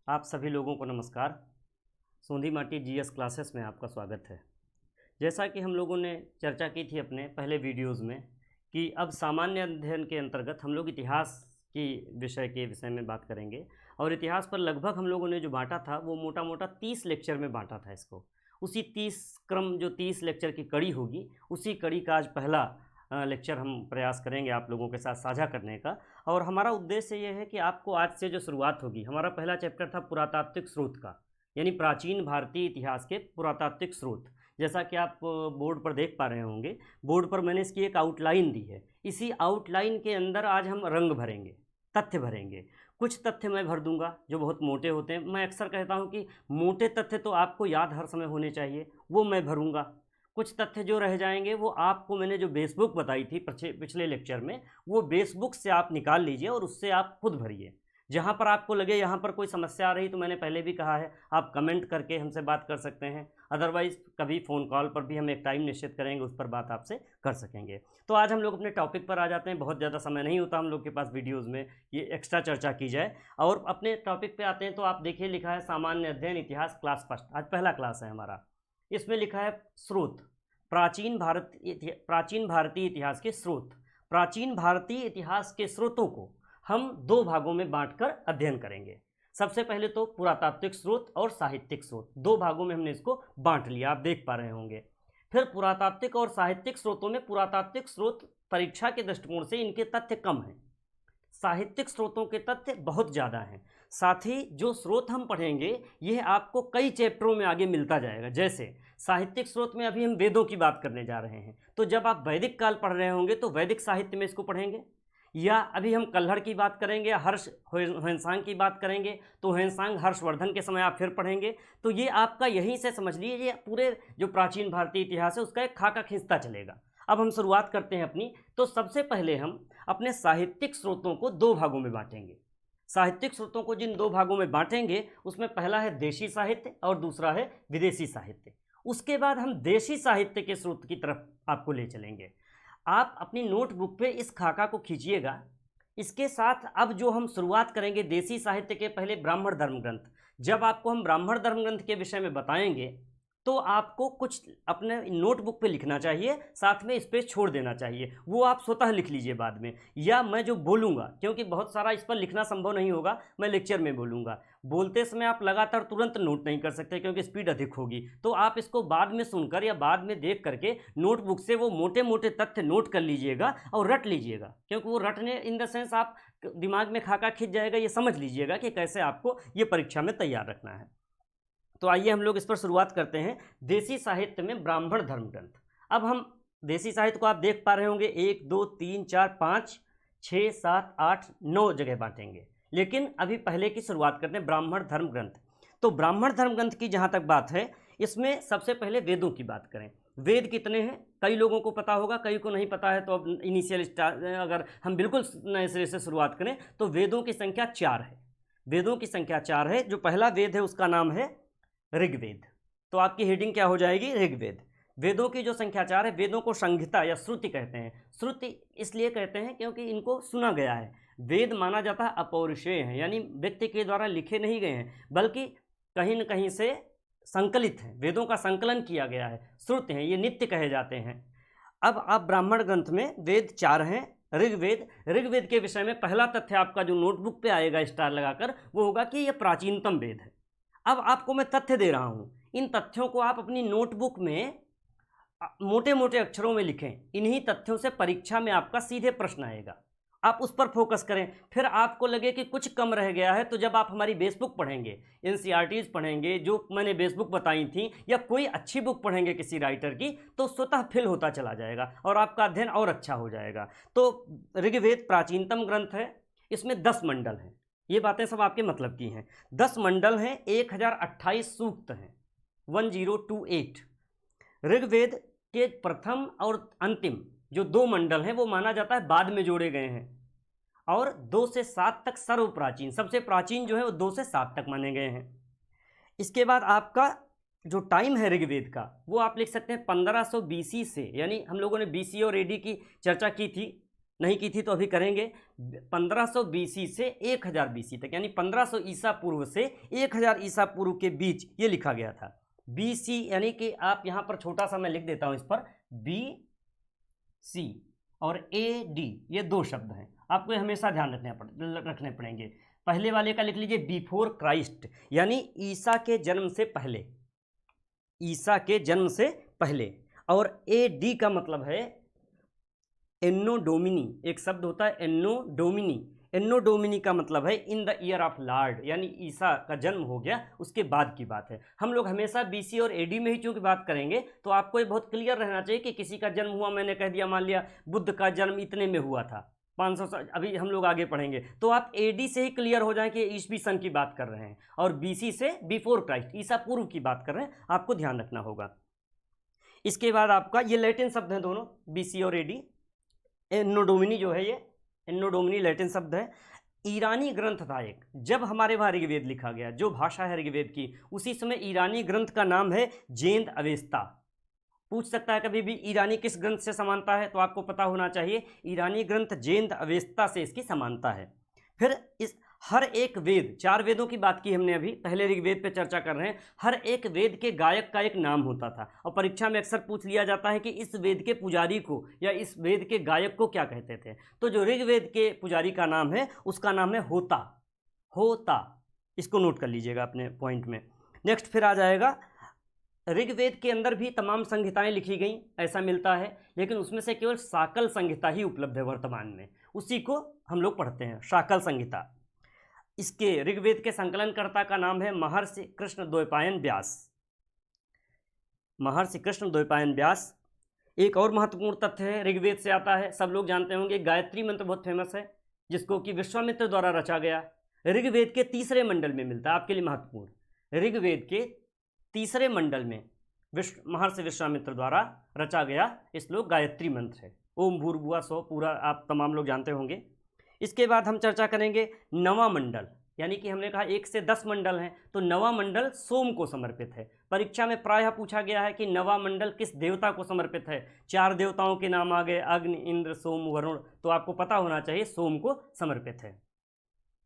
आप सभी लोगों को नमस्कार। सोंधी माटी जीएस क्लासेस में आपका स्वागत है। जैसा कि हम लोगों ने चर्चा की थी अपने पहले वीडियोस में कि अब सामान्य अध्ययन के अंतर्गत हम लोग इतिहास की विषय में बात करेंगे और इतिहास पर लगभग हम लोगों ने जो बांटा था वो मोटा मोटा 30 लेक्चर में बांटा था इसको। उसी 30 लेक्चर की कड़ी होगी, उसी कड़ी का आज पहला लेक्चर हम प्रयास करेंगे आप लोगों के साथ साझा करने का। और हमारा उद्देश्य ये है कि आपको आज से जो शुरुआत होगी, हमारा पहला चैप्टर था पुरातात्विक स्रोत का, यानी प्राचीन भारतीय इतिहास के पुरातात्विक स्रोत। जैसा कि आप बोर्ड पर देख पा रहे होंगे, बोर्ड पर मैंने इसकी एक आउटलाइन दी है। इसी आउटलाइन के अंदर आज हम रंग भरेंगे, तथ्य भरेंगे। कुछ तथ्य मैं भर दूंगा जो बहुत मोटे होते हैं। मैं अक्सर कहता हूं कि मोटे तथ्य तो आपको याद हर समय होने चाहिए, वो मैं भरूंगा। कुछ तथ्य जो रह जाएंगे वो आपको मैंने जो बेसबुक बताई थी पिछले लेक्चर में, वो बेसबुक से आप निकाल लीजिए और उससे आप खुद भरिए। जहाँ पर आपको लगे यहाँ पर कोई समस्या आ रही तो मैंने पहले भी कहा है, आप कमेंट करके हमसे बात कर सकते हैं। अदरवाइज़ कभी फ़ोन कॉल पर भी हम एक टाइम निश्चित करेंगे, उस पर बात आपसे कर सकेंगे। तो आज हम लोग अपने टॉपिक पर आ जाते हैं। बहुत ज़्यादा समय नहीं होता हम लोग के पास वीडियोज़ में ये एक्स्ट्रा चर्चा की जाए, और अपने टॉपिक पर आते हैं। तो आप देखिए, लिखा है सामान्य अध्ययन इतिहास क्लास फर्स्ट। आज पहला क्लास है हमारा। इसमें लिखा है स्रोत, प्राचीन भारतीय इतिहास के स्रोत। प्राचीन भारतीय इतिहास के स्रोतों को हम दो भागों में बांटकर अध्ययन करेंगे। सबसे पहले तो पुरातात्विक स्रोत और साहित्यिक स्रोत, दो भागों में हमने इसको बांट लिया, आप देख पा रहे होंगे। फिर पुरातात्विक और साहित्यिक स्रोतों में पुरातात्विक स्रोत परीक्षा के दृष्टिकोण से इनके तथ्य कम हैं, साहित्यिक स्रोतों के तथ्य बहुत ज़्यादा हैं। साथ ही जो स्रोत हम पढ़ेंगे यह आपको कई चैप्टरों में आगे मिलता जाएगा। जैसे साहित्यिक स्रोत में अभी हम वेदों की बात करने जा रहे हैं, तो जब आप वैदिक काल पढ़ रहे होंगे तो वैदिक साहित्य में इसको पढ़ेंगे। या अभी हम कल्हड़ की बात करेंगे या ह्वेनसांग की बात करेंगे तो ह्वेनसांग हर्षवर्धन के समय आप फिर पढ़ेंगे। तो ये आपका यहीं से समझ लीजिए, ये पूरे जो प्राचीन भारतीय इतिहास है उसका एक खाका खींचता चलेगा। अब हम शुरुआत करते हैं अपनी। तो सबसे पहले हम अपने साहित्यिक स्रोतों को दो भागों में बांटेंगे। साहित्यिक स्रोतों को जिन दो भागों में बांटेंगे उसमें पहला है देशी साहित्य और दूसरा है विदेशी साहित्य। उसके बाद हम देशी साहित्य के स्रोत की तरफ आपको ले चलेंगे। आप अपनी नोटबुक पे इस खाका को खींचिएगा। इसके साथ अब जो हम शुरुआत करेंगे देशी साहित्य के, पहले ब्राह्मण धर्म ग्रंथ। जब आपको हम ब्राह्मण धर्म ग्रंथ के विषय में बताएंगे तो आपको कुछ अपने नोटबुक पे लिखना चाहिए, साथ में स्पेस छोड़ देना चाहिए। वो आप स्वतः लिख लीजिए बाद में, या मैं जो बोलूँगा, क्योंकि बहुत सारा इस पर लिखना संभव नहीं होगा, मैं लेक्चर में बोलूँगा। बोलते समय आप लगातार तुरंत नोट नहीं कर सकते क्योंकि स्पीड अधिक होगी। तो आप इसको बाद में सुनकर या बाद में देख करके नोटबुक से वो मोटे मोटे तथ्य नोट कर लीजिएगा और रट लीजिएगा। क्योंकि वो रटने इन द सेंस आप दिमाग में खाका खिंच जाएगा, ये समझ लीजिएगा कि कैसे आपको ये परीक्षा में तैयार रखना है। तो आइए हम लोग इस पर शुरुआत करते हैं। देशी साहित्य में ब्राह्मण धर्म ग्रंथ। अब हम देशी साहित्य को आप देख पा रहे होंगे 1 2 3 4 5 6 7 8 9 जगह बांटेंगे, लेकिन अभी पहले की शुरुआत करते हैं ब्राह्मण धर्म ग्रंथ। तो ब्राह्मण धर्म ग्रंथ की जहाँ तक बात है, इसमें सबसे पहले वेदों की बात करें। वेद कितने हैं कई लोगों को पता होगा, कई को नहीं पता है। तो अब इनिशियल अगर हम बिल्कुल नए सिरे से शुरुआत करें तो वेदों की संख्या 4 है। वेदों की संख्या 4 है। जो पहला वेद है उसका नाम है ऋग्वेद। तो आपकी हेडिंग क्या हो जाएगी? ऋग्वेद। वेदों की जो संख्या 4 है, वेदों को संहिता या श्रुति कहते हैं। श्रुति इसलिए कहते हैं क्योंकि इनको सुना गया है। वेद माना जाता है अपौरुषेय है, यानी व्यक्ति के द्वारा लिखे नहीं गए हैं, बल्कि कहीं न कहीं से संकलित हैं। वेदों का संकलन किया गया है, श्रुति हैं, ये नित्य कहे जाते हैं। अब आप ब्राह्मण ग्रंथ में वेद 4 हैं। ऋग्वेद के विषय में पहला तथ्य आपका जो नोटबुक पे आएगा स्टार लगाकर, वो होगा कि यह प्राचीनतम वेद है। अब आपको मैं तथ्य दे रहा हूं, इन तथ्यों को आप अपनी नोटबुक में मोटे मोटे अक्षरों में लिखें। इन्हीं तथ्यों से परीक्षा में आपका सीधे प्रश्न आएगा, आप उस पर फोकस करें। फिर आपको लगे कि कुछ कम रह गया है, तो जब आप हमारी बेसबुक पढ़ेंगे, एनसीईआरटीज पढ़ेंगे, जो मैंने बेसबुक बताई थी, या कोई अच्छी बुक पढ़ेंगे किसी राइटर की, तो स्वतः फिल होता चला जाएगा और आपका अध्ययन और अच्छा हो जाएगा। तो ऋग्वेद प्राचीनतम ग्रंथ है। इसमें 10 मंडल हैं। ये बातें सब आपके मतलब की हैं। 10 मंडल हैं, 1028 सूक्त हैं, 1028। ऋग्वेद के प्रथम और अंतिम जो 2 मंडल हैं वो माना जाता है बाद में जोड़े गए हैं, और 2 से 7 तक सर्व प्राचीन, सबसे प्राचीन जो है वो 2 से 7 तक माने गए हैं। इसके बाद आपका जो टाइम है ऋग्वेद का, वो आप लिख सकते हैं 1500 BC से, यानी हम लोगों ने BC और AD की चर्चा की थी नहीं की थी तो अभी करेंगे। 1500 BC से 1000 BC तक, यानी 1500 ईसा पूर्व से 1000 ईसा पूर्व के बीच ये लिखा गया था। BC यानी कि आप यहाँ पर छोटा सा मैं लिख देता हूँ इस पर, BC और AD ये दो शब्द हैं, आपको हमेशा ध्यान रखने पड़ेंगे। पहले वाले का लिख लीजिए बिफोर क्राइस्ट, यानी ईसा के जन्म से पहले, ईसा के जन्म से पहले। और AD का मतलब है एन्नो डोमिनी, एक शब्द होता है एन्नो डोमिनी। एन्नो डोमिनी का मतलब है in the year of Lord, यानी ईसा का जन्म हो गया उसके बाद की बात है। हम लोग हमेशा BC और AD में ही चूंकि बात करेंगे तो आपको ये बहुत क्लियर रहना चाहिए कि किसी का जन्म हुआ, मैंने कह दिया मान लिया बुद्ध का जन्म इतने में हुआ था 500 साल, अभी हम लोग आगे पढ़ेंगे तो आप AD से ही क्लियर हो जाए कि ईसवी सन की बात कर रहे हैं, और BC से बिफोर क्राइस्ट ईसा पूर्व की बात कर रहे हैं, आपको ध्यान रखना होगा। इसके बाद आपका ये लैटिन शब्द हैं दोनों, BC और AD। एन्नो डोमिनी जो है ये एन्नो डोमिनी लैटिन शब्द है। ईरानी ग्रंथ था एक, जब हमारे वहाँ ऋग्वेद लिखा गया, जो भाषा है ऋग्वेद की, उसी समय ईरानी ग्रंथ का नाम है जेंद अवेस्ता। पूछ सकता है कभी भी ईरानी किस ग्रंथ से समानता है, तो आपको पता होना चाहिए ईरानी ग्रंथ जेंद अवेस्ता से इसकी समानता है। फिर इस हर एक वेद, 4 वेदों की बात की हमने अभी, पहले ऋग्वेद पे चर्चा कर रहे हैं। हर एक वेद के गायक का एक नाम होता था, और परीक्षा में अक्सर पूछ लिया जाता है कि इस वेद के पुजारी को या इस वेद के गायक को क्या कहते थे। तो जो ऋग्वेद के पुजारी का नाम है उसका नाम है होता, होता, इसको नोट कर लीजिएगा अपने पॉइंट में। नेक्स्ट फिर आ जाएगा, ऋग्वेद के अंदर भी तमाम संहिताएं लिखी गई ऐसा मिलता है, लेकिन उसमें से केवल शाकल संहिता ही उपलब्ध है वर्तमान में, उसी को हम लोग पढ़ते हैं, शाकल संहिता। इसके ऋग्वेद के संकलनकर्ता का नाम है महर्षि कृष्णद्वैपायन व्यास, महर्षि कृष्णद्वैपायन व्यास। एक और महत्वपूर्ण तथ्य है, ऋग्वेद से आता है, सब लोग जानते होंगे, गायत्री मंत्र बहुत फेमस है, जिसको कि विश्वामित्र द्वारा रचा गया, ऋग्वेद के 3रे मंडल में मिलता है। आपके लिए महत्वपूर्ण, ऋग्वेद के 3रे मंडल में महर्षि विश्वामित्र द्वारा रचा गया श्लोक गायत्री मंत्र है, ओम भूर्भुवः स्वः, पूरा आप तमाम लोग जानते होंगे। इसके बाद हम चर्चा करेंगे नवा मंडल, यानी कि हमने कहा 1 से 10 मंडल हैं, तो नवा मंडल सोम को समर्पित है। परीक्षा में प्रायः पूछा गया है कि नवा मंडल किस देवता को समर्पित है। 4 देवताओं के नाम आ गए, अग्नि, इंद्र, सोम, वरुण, तो आपको पता होना चाहिए सोम को समर्पित है।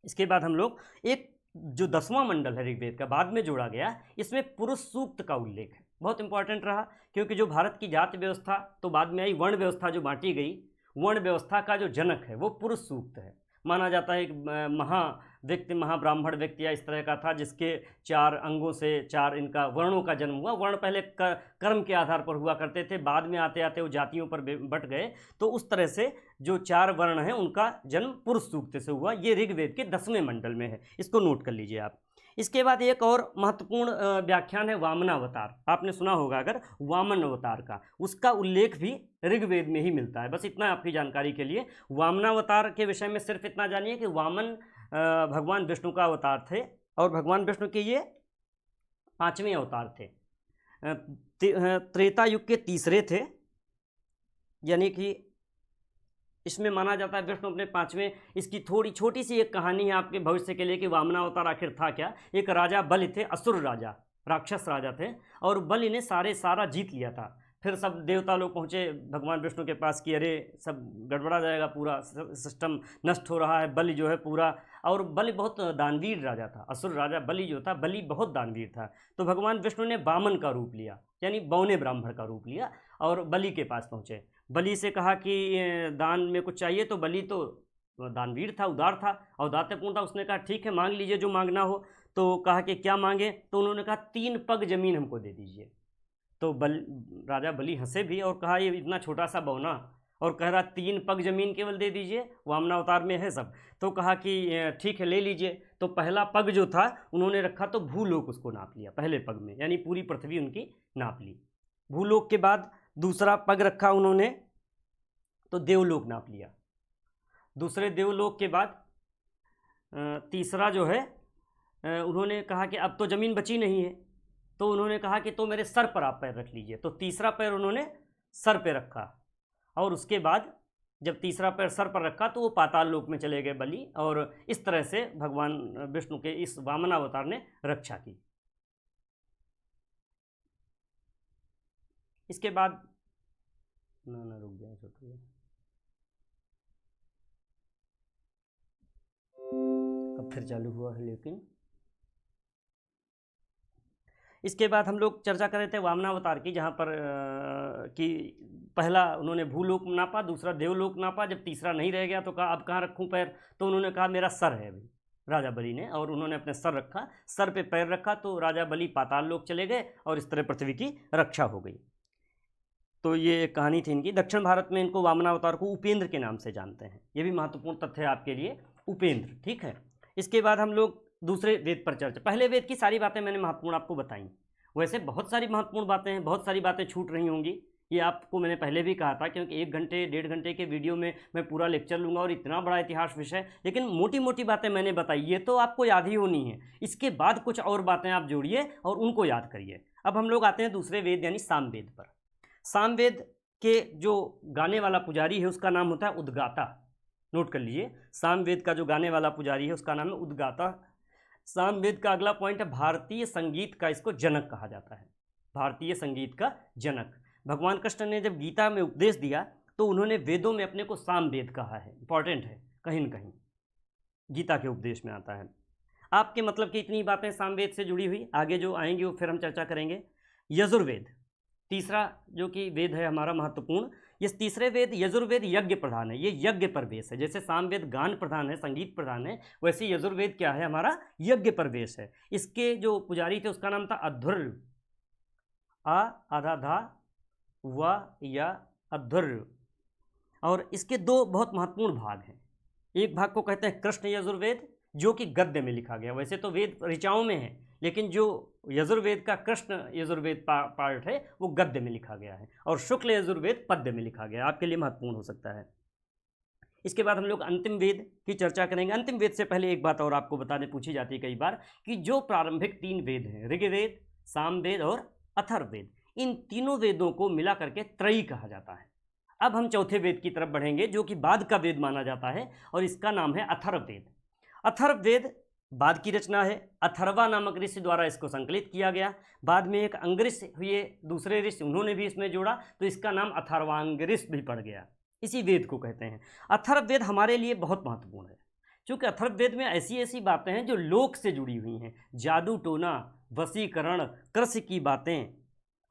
इसके बाद हम लोग एक जो 10वां मंडल है ऋग्वेद का, बाद में जोड़ा गया, इसमें पुरुष सूक्त का उल्लेख है, बहुत इंपॉर्टेंट रहा, क्योंकि जो भारत की जाति व्यवस्था तो बाद में आई, वर्ण व्यवस्था जो बांटी गई, वर्ण व्यवस्था का जो जनक है वो पुरुष सूक्त है। माना जाता है एक महा व्यक्ति, महाब्राह्मण व्यक्ति या इस तरह का था, जिसके 4 अंगों से 4 इनका वर्णों का जन्म हुआ। वर्ण पहले कर्म के आधार पर हुआ करते थे, बाद में आते आते वो जातियों पर बट गए, तो उस तरह से जो 4 वर्ण हैं उनका जन्म पुरुष सूक्त से हुआ। ये ऋग्वेद के 10वें मंडल में है, इसको नोट कर लीजिए आप। इसके बाद एक और महत्वपूर्ण व्याख्यान है वामनावतार, आपने सुना होगा अगर, वामन अवतार का, उसका उल्लेख भी ऋग्वेद में ही मिलता है। बस इतना आपकी जानकारी के लिए। वामनावतार के विषय में सिर्फ इतना जानिए कि वामन भगवान विष्णु का अवतार थे, और भगवान विष्णु के ये 5वें अवतार थे। त्रेता युग के 3रे थे, यानी कि इसमें माना जाता है विष्णु अपने 5वें, इसकी थोड़ी छोटी सी एक कहानी है आपके भविष्य के लिए कि वामनावतार आखिर था क्या। एक राजा बलि थे, असुर राजा, राक्षस राजा थे, और बलि ने सारा जीत लिया था। फिर सब देवता लोग पहुँचे भगवान विष्णु के पास कि अरे सब गड़बड़ा जाएगा, पूरा सिस्टम नष्ट हो रहा है, बलि जो है पूरा, और बलि बहुत दानवीर राजा था, असुर राजा बलि जो था, बलि बहुत दानवीर था। तो भगवान विष्णु ने वामन का रूप लिया, यानी बौने ब्राह्मण का रूप लिया, और बलि के पास पहुँचे। बलि से कहा कि दान में कुछ चाहिए, तो बलि तो दानवीर था, उदार था, औदार्यपूर्ण था, उसने कहा ठीक है मांग लीजिए जो मांगना हो। तो कहा कि क्या मांगे, तो उन्होंने कहा 3 पग जमीन हमको दे दीजिए। तो राजा बलि हंसे भी और कहा ये इतना छोटा सा बौना, और कह रहा 3 पग जमीन केवल दे दीजिए, वामनावतार में है सब। तो कहा कि ठीक है ले लीजिए। तो पहला पग जो था उन्होंने रखा, तो भूलोक उसको नाप लिया पहले पग में, यानी पूरी पृथ्वी उनकी नाप ली। भूलोक के बाद दूसरा पग रखा उन्होंने, तो देवलोक नाप लिया। दूसरे देवलोक के बाद तीसरा जो है, उन्होंने कहा कि अब तो ज़मीन बची नहीं है, तो उन्होंने कहा कि तो मेरे सर पर आप पैर रख लीजिए। तो तीसरा पैर उन्होंने सर पे रखा, और उसके बाद जब तीसरा पैर सर पर रखा तो वो पाताल लोक में चले गए बलि, और इस तरह से भगवान विष्णु के इस वामनावतार ने रक्षा की। इसके बाद रुक जाए, अब फिर चालू हुआ है लेकिन। इसके बाद हम लोग चर्चा कर रहे थे वामनावतार की, जहाँ पर कि पहला उन्होंने भूलोक नापा, दूसरा देवलोक नापा, जब तीसरा नहीं रह गया तो कहा अब कहाँ रखूँ पैर, तो उन्होंने कहा मेरा सर है अभी, राजा बलि ने, और उन्होंने अपने सर रखा, सर पे पैर रखा, तो राजा बलि पाताल लोक चले गए और इस तरह पृथ्वी की रक्षा हो गई। तो ये एक कहानी थी इनकी। दक्षिण भारत में इनको वामनावतार को उपेंद्र के नाम से जानते हैं, ये भी महत्वपूर्ण तथ्य है आपके लिए, उपेंद्र, ठीक है। इसके बाद हम लोग दूसरे वेद पर चर्चा, पहले वेद की सारी बातें मैंने महत्वपूर्ण आपको बताई, वैसे बहुत सारी महत्वपूर्ण बातें हैं, बहुत सारी बातें छूट रही होंगी, ये आपको मैंने पहले भी कहा था, क्योंकि 1 घंटे 1.5 घंटे के वीडियो में मैं पूरा लेक्चर लूँगा और इतना बड़ा इतिहास विषय, लेकिन मोटी मोटी बातें मैंने बताई, ये तो आपको याद ही होनी है। इसके बाद कुछ और बातें आप जोड़िए और उनको याद करिए। अब हम लोग आते हैं दूसरे वेद यानी सामवेद पर। सामवेद के जो गाने वाला पुजारी है उसका नाम होता है उद्गाता, नोट कर लीजिए। सामवेद का जो गाने वाला पुजारी है उसका नाम है उद्गाता। सामवेद का अगला पॉइंट है भारतीय संगीत का इसको जनक कहा जाता है, भारतीय संगीत का जनक। भगवान कृष्ण ने जब गीता में उपदेश दिया तो उन्होंने वेदों में अपने को सामवेद कहा है, इंपॉर्टेंट है, कहीं न कहीं गीता के उपदेश में आता है। आपके मतलब कि इतनी बातें सामवेद से जुड़ी हुई, आगे जो आएंगी वो फिर हम चर्चा करेंगे। यजुर्वेद तीसरा जो कि वेद है हमारा महत्वपूर्ण, ये तीसरे वेद यजुर्वेद यज्ञ प्रधान है, ये यज्ञ पर बेस है। जैसे सामवेद गान प्रधान है, संगीत प्रधान है, वैसे यजुर्वेद क्या है हमारा, यज्ञ पर बेस है। इसके जो पुजारी थे उसका नाम था अध्वर्य, आ आधा धा व या अध्वर्य। और इसके 2 बहुत महत्वपूर्ण भाग हैं। एक भाग को कहते हैं कृष्ण यजुर्वेद, जो कि गद्य में लिखा गया, वैसे तो वेद ऋचाओं में है, लेकिन जो यजुर्वेद का कृष्ण यजुर्वेद पार्ट है वो गद्य में लिखा गया है, और शुक्ल यजुर्वेद पद्य में लिखा गया है, आपके लिए महत्वपूर्ण हो सकता है। इसके बाद हम लोग अंतिम वेद की चर्चा करेंगे। अंतिम वेद से पहले एक बात और आपको बताने पूछी जाती है कई बार, कि जो प्रारंभिक 3 वेद हैं, ऋग्वेद, सामवेद और अथर्ववेद, इन तीनों वेदों को मिला करके त्रयी कहा जाता है। अब हम चौथे वेद की तरफ बढ़ेंगे जो कि बाद का वेद माना जाता है, और इसका नाम है अथर्ववेद। अथर्ववेद बाद की रचना है, अथर्वा नामक ऋषि द्वारा इसको संकलित किया गया। बाद में एक अंगऋष हुए, दूसरे ऋषि, उन्होंने भी इसमें जोड़ा, तो इसका नाम अथर्वांगऋष भी पड़ गया, इसी वेद को कहते हैं। अथर्ववेद हमारे लिए बहुत महत्वपूर्ण है, क्योंकि अथर्ववेद में ऐसी ऐसी बातें हैं जो लोक से जुड़ी हुई हैं, जादू टोना, वशीकरण, कृषि की बातें,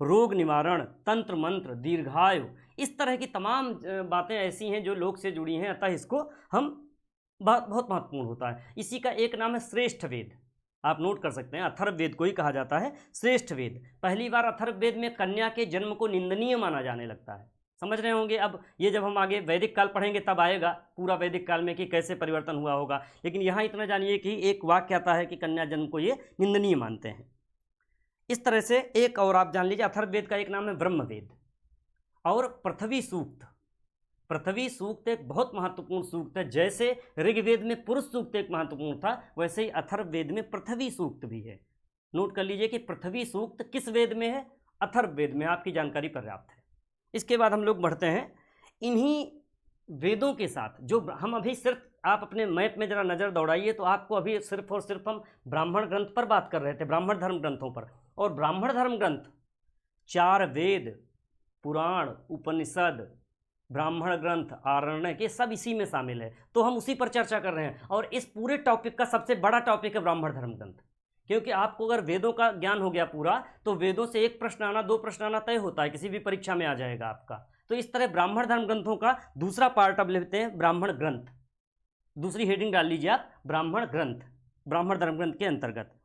रोग निवारण, तंत्र मंत्र, दीर्घायु, इस तरह की तमाम बातें ऐसी हैं जो लोक से जुड़ी हैं, अतः इसको हम बहुत महत्वपूर्ण होता है। इसी का एक नाम है श्रेष्ठ वेद, आप नोट कर सकते हैं, अथर्ववेद को ही कहा जाता है श्रेष्ठ वेद। पहली बार अथर्ववेद में कन्या के जन्म को निंदनीय माना जाने लगता है, समझ रहे होंगे। अब ये जब हम आगे वैदिक काल पढ़ेंगे तब आएगा पूरा वैदिक काल में कि कैसे परिवर्तन हुआ होगा, लेकिन यहाँ इतना जानिए कि एक वाक्य आता है कि कन्या जन्म को ये निंदनीय मानते हैं। इस तरह से एक और आप जान लीजिए, अथर्ववेद का एक नाम है ब्रह्मवेद और पृथ्वी सूक्त। पृथ्वी सूक्त एक बहुत महत्वपूर्ण सूक्त है, जैसे ऋग्वेद में पुरुष सूक्त एक महत्वपूर्ण था, वैसे ही अथर्ववेद में पृथ्वी सूक्त भी है। नोट कर लीजिए कि पृथ्वी सूक्त किस वेद में है, अथर्ववेद में, आपकी जानकारी पर्याप्त है। इसके बाद हम लोग बढ़ते हैं इन्हीं वेदों के साथ, जो हम अभी सिर्फ, आप अपने मैप में जरा नज़र दौड़ाइए तो आपको अभी सिर्फ और सिर्फ हम ब्राह्मण ग्रंथ पर बात कर रहे थे, ब्राह्मण धर्म ग्रंथों पर, और ब्राह्मण धर्म ग्रंथ 4 वेद, पुराण, उपनिषद, ब्राह्मण ग्रंथ, आरण्यक, ये सब इसी में शामिल है, तो हम उसी पर चर्चा कर रहे हैं। और इस पूरे टॉपिक का सबसे बड़ा टॉपिक है ब्राह्मण धर्म ग्रंथ, क्योंकि आपको अगर वेदों का ज्ञान हो गया पूरा, तो वेदों से 1 प्रश्न आना, 2 प्रश्न आना तय होता है, किसी भी परीक्षा में आ जाएगा आपका। तो इस तरह ब्राह्मण धर्म ग्रंथों का दूसरा पार्ट अब लेते हैं, ब्राह्मण ग्रंथ। दूसरी हेडिंग डाल लीजिए आप, ब्राह्मण ग्रंथ, ब्राह्मण धर्म ग्रंथ के अंतर्गत।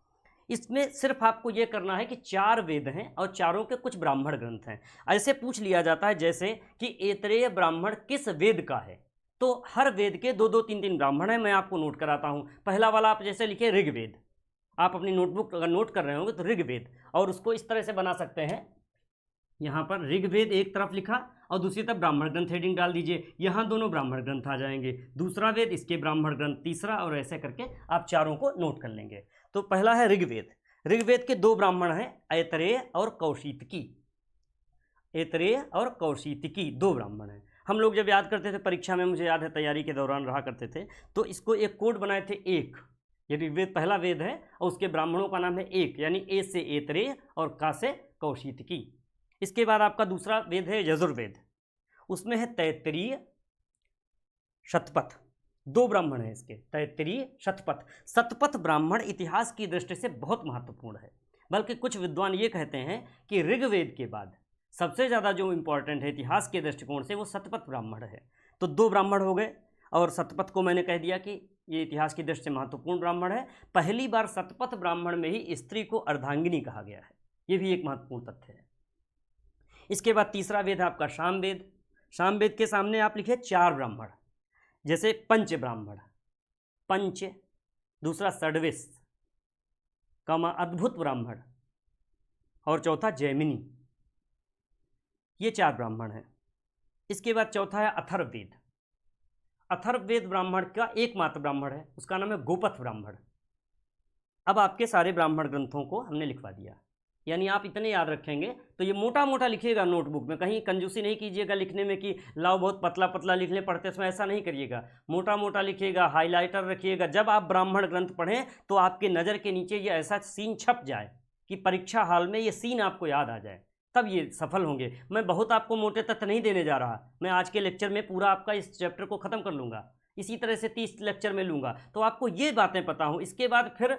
इसमें सिर्फ आपको ये करना है कि 4 वेद हैं और चारों के कुछ ब्राह्मण ग्रंथ हैं। ऐसे पूछ लिया जाता है जैसे कि ऐतरेय ब्राह्मण किस वेद का है, तो हर वेद के 2-2, 3-3 ब्राह्मण हैं। मैं आपको नोट कराता हूँ। पहला वाला आप जैसे लिखे ऋग्वेद, आप अपनी नोटबुक अगर नोट कर रहे होंगे तो ऋग्वेद, और उसको इस तरह से बना सकते हैं, यहाँ पर ऋग्वेद एक तरफ लिखा और दूसरी तरफ ब्राह्मण ग्रंथ हेडिंग डाल दीजिए, यहाँ दोनों ब्राह्मण ग्रंथ आ जाएंगे, दूसरा वेद, इसके ब्राह्मण ग्रंथ तीसरा, और ऐसे करके आप चारों को नोट कर लेंगे। तो पहला है ऋग्वेद। ऋग्वेद के 2 ब्राह्मण हैं, ऐतरेय और कौशितकी। ऐतरेय और कौशितकी 2 ब्राह्मण हैं। हम लोग जब याद करते थे परीक्षा में, मुझे याद है तैयारी के दौरान रहा करते थे, तो इसको एक कोड बनाए थे, एक, ये ऋग्वेद पहला वेद है और उसके ब्राह्मणों का नाम है एक, यानी ए से ऐतरेय और का से कौशितकी। इसके बाद आपका दूसरा वेद है यजुर्वेद, उसमें है तैत्तिरीय, शतपथ, 2 ब्राह्मण हैं इसके, तैत्तिरीय, शतपथ। शतपथ ब्राह्मण इतिहास की दृष्टि से बहुत महत्वपूर्ण है, बल्कि कुछ विद्वान ये कहते हैं कि ऋग्वेद के बाद सबसे ज़्यादा जो इम्पोर्टेंट है इतिहास के दृष्टिकोण से वो शतपथ ब्राह्मण है। तो 2 ब्राह्मण हो गए, और शतपथ को मैंने कह दिया कि ये इतिहास की दृष्टि से महत्वपूर्ण ब्राह्मण है। पहली बार शतपथ ब्राह्मण में ही स्त्री को अर्धांगिनी कहा गया है, ये भी एक महत्वपूर्ण तथ्य है। इसके बाद तीसरा वेद है आपका सामवेद। सामवेद के सामने आप लिखिए 4 ब्राह्मण, जैसे पंच ब्राह्मण, पंच, दूसरा षड्विश, कमा अद्भुत ब्राह्मण, और चौथा जैमिनी, ये 4 ब्राह्मण हैं। इसके बाद चौथा है अथर्ववेद। अथर्ववेद ब्राह्मण का एकमात्र ब्राह्मण है, उसका नाम है गोपथ ब्राह्मण। अब आपके सारे ब्राह्मण ग्रंथों को हमने लिखवा दिया, यानी आप इतने याद रखेंगे तो ये मोटा मोटा लिखिएगा नोटबुक में, कहीं कंजूसी नहीं कीजिएगा लिखने में कि लाओ बहुत पतला पतला लिखने पढ़ते समय, ऐसा नहीं करिएगा। मोटा मोटा लिखिएगा, हाइलाइटर रखिएगा। जब आप ब्राह्मण ग्रंथ पढ़ें तो आपके नज़र के नीचे ये ऐसा सीन छप जाए कि परीक्षा हाल में ये सीन आपको याद आ जाए, तब ये सफल होंगे। मैं बहुत आपको मोटे तथ्य नहीं देने जा रहा, मैं आज के लेक्चर में पूरा आपका इस चैप्टर को ख़त्म कर लूँगा, इसी तरह से 30 लेक्चर में लूँगा, तो आपको ये बातें पता हों। इसके बाद फिर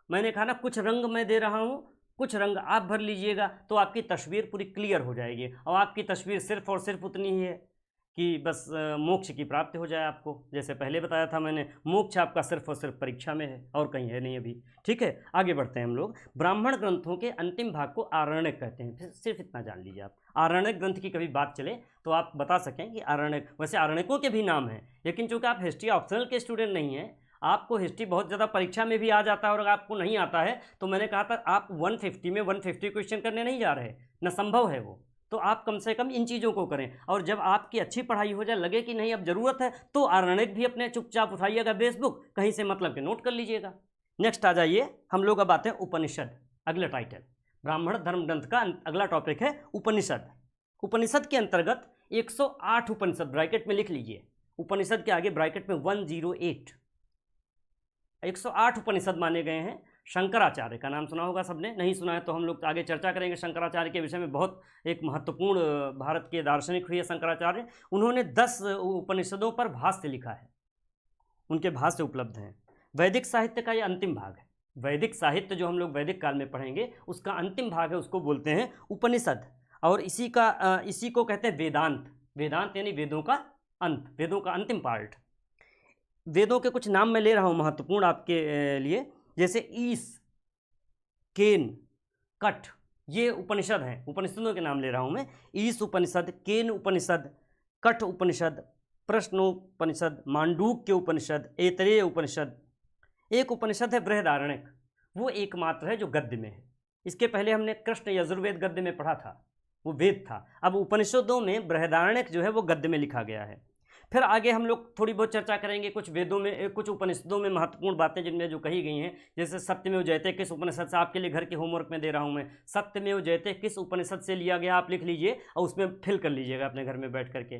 मैंने कहा ना, कुछ रंग मैं दे रहा हूँ, कुछ रंग आप भर लीजिएगा, तो आपकी तस्वीर पूरी क्लियर हो जाएगी। और आपकी तस्वीर सिर्फ और सिर्फ उतनी ही है कि बस मोक्ष की प्राप्ति हो जाए आपको। जैसे पहले बताया था मैंने, मोक्ष आपका सिर्फ और सिर्फ परीक्षा में है और कहीं है नहीं अभी। ठीक है, आगे बढ़ते हैं हम लोग। ब्राह्मण ग्रंथों के अंतिम भाग को आरण्यक कहते हैं, सिर्फ इतना जान लीजिए आप। आरण्यक ग्रंथ की कभी बात चले तो आप बता सकें कि आरण्यक, वैसे आरण्यकों के भी नाम हैं, लेकिन चूँकि आप हिस्ट्री ऑप्शनल के स्टूडेंट नहीं हैं, आपको हिस्ट्री बहुत ज़्यादा परीक्षा में भी आ जाता है, और अगर आपको नहीं आता है तो मैंने कहा था आप 150 में 150 क्वेश्चन करने नहीं जा रहे, न संभव है वो। तो आप कम से कम इन चीज़ों को करें, और जब आपकी अच्छी पढ़ाई हो जाए, लगे कि नहीं अब ज़रूरत है, तो आरण्यक भी अपने चुपचाप उठाइएगा बेसबुक, कहीं से मतलब के नोट कर लीजिएगा। नेक्स्ट आ जाइए, हम लोग अब आते हैं उपनिषद, अगला टाइटल। ब्राह्मण धर्म ग्रंथ का अगला टॉपिक है उपनिषद। उपनिषद के अंतर्गत 108 उपनिषद, ब्रैकेट में लिख लीजिए, उपनिषद के आगे ब्रैकेट में 108, 108 उपनिषद माने गए हैं। शंकराचार्य का नाम सुना होगा सबने, नहीं सुना है तो हम लोग आगे चर्चा करेंगे शंकराचार्य के विषय में। बहुत एक महत्वपूर्ण भारत के दार्शनिक हुए शंकराचार्य। उन्होंने 10 उपनिषदों पर भाष्य लिखा है, उनके भाष्य उपलब्ध हैं। वैदिक साहित्य का ये अंतिम भाग है। वैदिक साहित्य जो हम लोग वैदिक काल में पढ़ेंगे उसका अंतिम भाग है, उसको बोलते हैं उपनिषद। और इसी को कहते हैं वेदांत। वेदांत यानी वेदों का अंत, वेदों का अंतिम पार्ट। वेदों के कुछ नाम मैं ले रहा हूँ महत्वपूर्ण आपके लिए, जैसे ईश, केन, कठ, ये उपनिषद हैं, उपनिषदों के नाम ले रहा हूँ मैं। ईश उपनिषद, केन उपनिषद, कठ उपनिषद, प्रश्नोपनिषद, मांडूक्य उपनिषद, ऐतरेय उपनिषद। एक उपनिषद है बृहदारण्यक, वो एकमात्र है जो गद्य में है। इसके पहले हमने कृष्ण यजुर्वेद गद्य में पढ़ा था, वो वेद था। अब उपनिषदों में बृहदारण्यक जो है वो गद्य में लिखा गया है। फिर आगे हम लोग थोड़ी बहुत चर्चा करेंगे कुछ वेदों में, कुछ उपनिषदों में महत्वपूर्ण बातें जिनमें जो कही गई हैं। जैसे सत्यमेव जयते किस उपनिषद से, आपके लिए घर के होमवर्क में दे रहा हूं मैं, सत्यमेव जयते किस उपनिषद से लिया गया, आप लिख लीजिए और उसमें फिल कर लीजिएगा अपने घर में बैठ करके।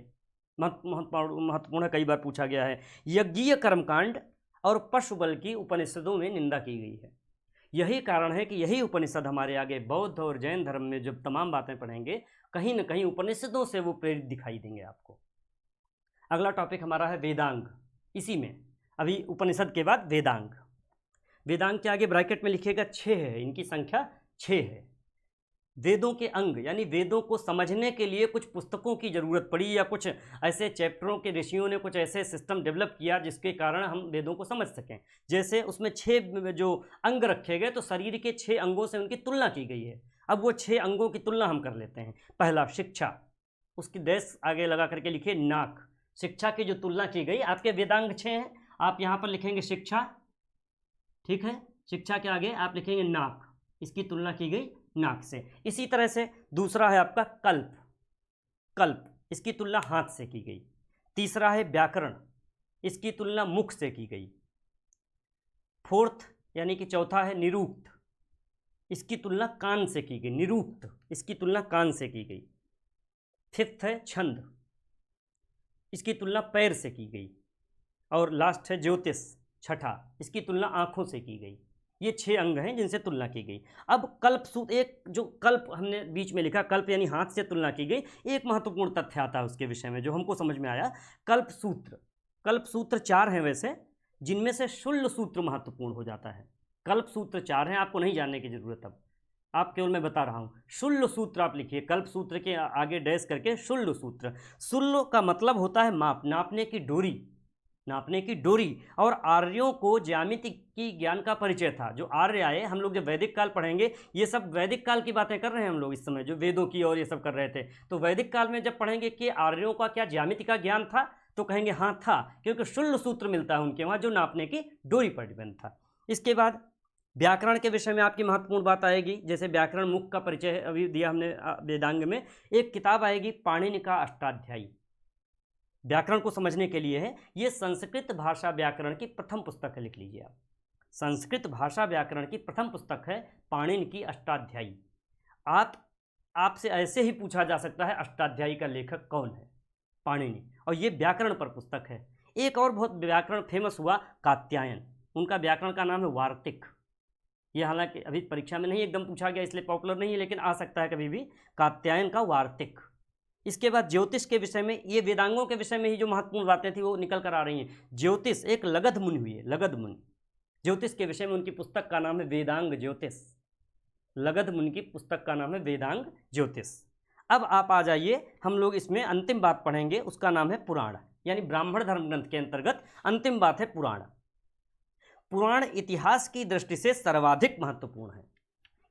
महत्वपूर्ण है, कई बार पूछा गया है। यज्ञीय कर्मकांड और पशु बल की उपनिषदों में निंदा की गई है। यही कारण है कि यही उपनिषद हमारे आगे बौद्ध और जैन धर्म में जब तमाम बातें पढ़ेंगे, कहीं ना कहीं उपनिषदों से वो प्रेरित दिखाई देंगे आपको। अगला टॉपिक हमारा है वेदांग। इसी में अभी उपनिषद के बाद वेदांग। वेदांग के आगे ब्रैकेट में लिखिएगा 6 है, इनकी संख्या 6 है। वेदों के अंग, यानी वेदों को समझने के लिए कुछ पुस्तकों की ज़रूरत पड़ी, या कुछ ऐसे चैप्टरों के ऋषियों ने कुछ ऐसे सिस्टम डेवलप किया जिसके कारण हम वेदों को समझ सकें। जैसे उसमें 6 जो अंग रखे गए, तो शरीर के 6 अंगों से उनकी तुलना की गई है। अब वो 6 अंगों की तुलना हम कर लेते हैं। पहला शिक्षा, उसकी डैश आगे लगा करके लिखिए नाक। शिक्षा की जो तुलना की गई, आपके वेदांग 6 हैं, आप यहाँ पर लिखेंगे शिक्षा, ठीक है। शिक्षा के आगे आप लिखेंगे नाक, इसकी तुलना की गई नाक से। इसी तरह से दूसरा है आपका कल्प, कल्प, इसकी तुलना हाथ से की गई। तीसरा है व्याकरण, इसकी तुलना मुख से की गई। फोर्थ यानी कि चौथा है निरूक्त, इसकी तुलना कान से की गई। निरूक्त, इसकी तुलना कान से की गई। फिफ्थ है छंद, इसकी तुलना पैर से की गई। और लास्ट है ज्योतिष, छठा, इसकी तुलना आँखों से की गई। ये 6 अंग हैं जिनसे तुलना की गई। अब कल्प सूत्र, एक जो कल्प हमने बीच में लिखा, कल्प यानी हाथ से तुलना की गई, एक महत्वपूर्ण तथ्य आता है उसके विषय में जो हमको समझ में आया। कल्प सूत्र, कल्प सूत्र 4 हैं वैसे, जिनमें से शुल्ल सूत्र महत्वपूर्ण हो जाता है। कल्प सूत्र 4 हैं, आपको नहीं जानने की जरूरत, अब आप केवल मैं बता रहा हूँ। शुल्ल सूत्र आप लिखिए, कल्प सूत्र के आगे डैश करके शुल्ल सूत्र। शुल्ल का मतलब होता है माप, नापने की डोरी, नापने की डोरी। और आर्यों को ज्यामिति की ज्ञान का परिचय था। जो आर्य आए, हम लोग जब वैदिक काल पढ़ेंगे, ये सब वैदिक काल की बातें कर रहे हैं हम लोग इस समय, जो वेदों की और ये सब कर रहे थे। तो वैदिक काल में जब पढ़ेंगे कि आर्यों का क्या ज्यामिति का ज्ञान था, तो कहेंगे हाँ था, क्योंकि शुल्ल सूत्र मिलता है उनके वहाँ, जो नापने की डोरी पर डिपेंड था। इसके बाद व्याकरण के विषय में आपकी महत्वपूर्ण बात आएगी। जैसे व्याकरण मुख का परिचय अभी दिया हमने वेदांग में, एक किताब आएगी पाणिनि का अष्टाध्यायी, व्याकरण को समझने के लिए है। ये संस्कृत भाषा व्याकरण की प्रथम पुस्तक है, लिख लीजिए आप। संस्कृत भाषा व्याकरण की प्रथम पुस्तक है पाणिनि की अष्टाध्यायी। आपसे ऐसे ही पूछा जा सकता है अष्टाध्यायी का लेखक कौन है, पाणिनि, और ये व्याकरण पर पुस्तक है। एक और बहुत व्याकरण फेमस हुआ कात्यायन, उनका व्याकरण का नाम है वार्तिक। ये हालांकि अभी परीक्षा में नहीं एकदम पूछा गया, इसलिए पॉपुलर नहीं है, लेकिन आ सकता है कभी भी, कात्यायन का वार्तिक। इसके बाद ज्योतिष के विषय में, ये वेदांगों के विषय में ही जो महत्वपूर्ण बातें थी वो निकल कर आ रही हैं। ज्योतिष, एक लगध मुनि हुई है, लगध मुनि, ज्योतिष के विषय में उनकी पुस्तक का नाम है वेदांग ज्योतिष। लगध मुनि की पुस्तक का नाम है वेदांग ज्योतिष। अब आप आ जाइए, हम लोग इसमें अंतिम बात पढ़ेंगे, उसका नाम है पुराण, यानी ब्राह्मण धर्म ग्रंथ के अंतर्गत अंतिम बात है पुराण। पुराण इतिहास की दृष्टि से सर्वाधिक महत्वपूर्ण है,